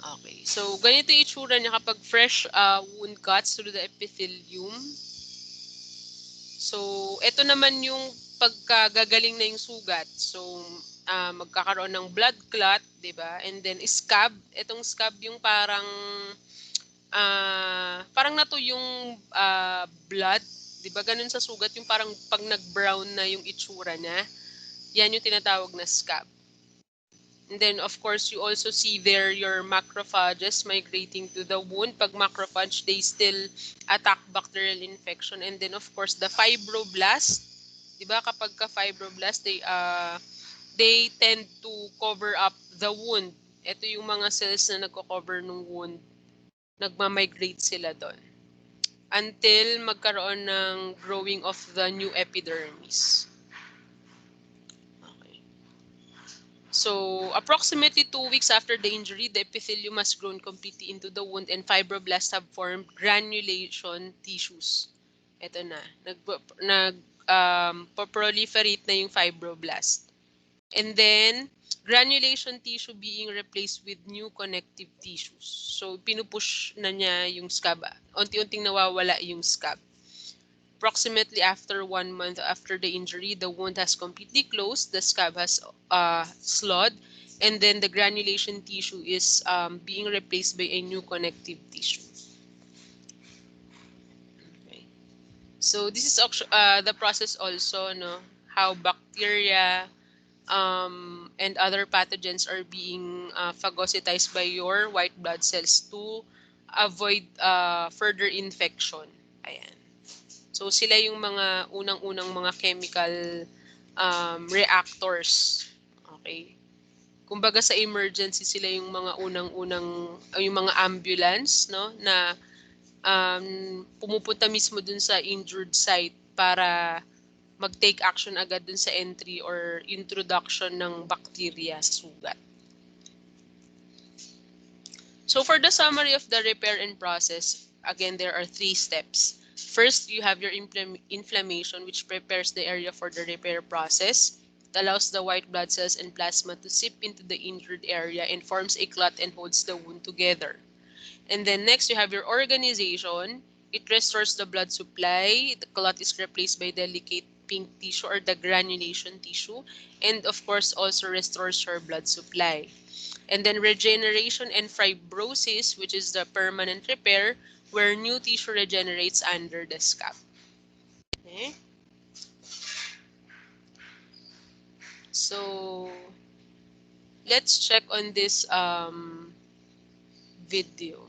Okay. So, ganito yung itsura niya kapag fresh wound cuts through the epithelium. So, ito naman yung pagkagagaling na yung sugat. So, magkakaroon ng blood clot, di ba? And then, scab. Itong scab yung parang nato yung blood. Di ba? Ganun sa sugat, yung parang pag nag-brown na yung itsura niya. Yan yung tinatawag na scab. And then, of course, you also see there your macrophages migrating to the wound. Pag macrophage, they still attack bacterial infection. And then, of course, the fibroblast. Diba, kapag ka-fibroblast, they tend to cover up the wound. Ito yung mga cells na nagko-cover ng wound. Nagmamigrate sila doon. Until magkaroon ng growing of the new epidermis. So, approximately 2 weeks after the injury, the epithelium has grown completely into the wound and fibroblasts have formed granulation tissues. Ito na. Proliferate na yung fibroblast. And then, granulation tissue being replaced with new connective tissues. So, pinupush na niya yung scab. Unti-unting nawawala yung scab. Approximately after 1 month after the injury, the wound has completely closed, the scab has slowed, and then the granulation tissue is being replaced by a new connective tissue. Okay. So this is the process also, no, how bacteria and other pathogens are being phagocytized by your white blood cells to avoid further infection. Ayan. So sila yung mga unang-unang mga chemical reactors. Okay. Kumbaga sa emergency sila yung mga unang-unang yung mga ambulance, no, na pumupunta mismo dun sa injured site para mag-take action agad dun sa entry or introduction ng bacteria sa sugat. So for the summary of the repair and process, again, there are 3 steps. First, you have your inflammation, which prepares the area for the repair process. It allows the white blood cells and plasma to seep into the injured area and forms a clot and holds the wound together. And then next, you have your organization. It restores the blood supply. The clot is replaced by delicate pink tissue or the granulation tissue. And of course, also restores your blood supply. And then regeneration and fibrosis, which is the permanent repair, where new tissue regenerates under the scab. Okay? So, let's check on this video.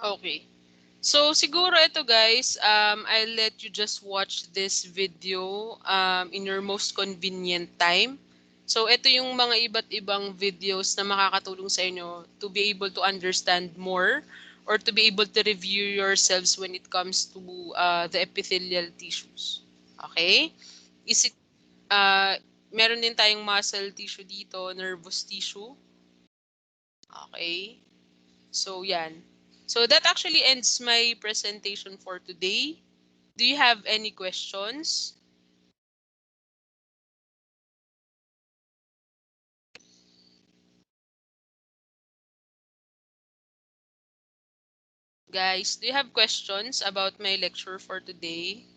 Okay. So siguro ito guys, I'll let you just watch this video in your most convenient time. So ito yung mga iba't ibang videos na makakatulong sa inyo to be able to understand more or to be able to review yourselves when it comes to the epithelial tissues. Okay? Is it, meron din tayong muscle tissue dito, nervous tissue. Okay? So, yan. So, that actually ends my presentation for today. Do you have any questions? Guys, do you have questions about my lecture for today?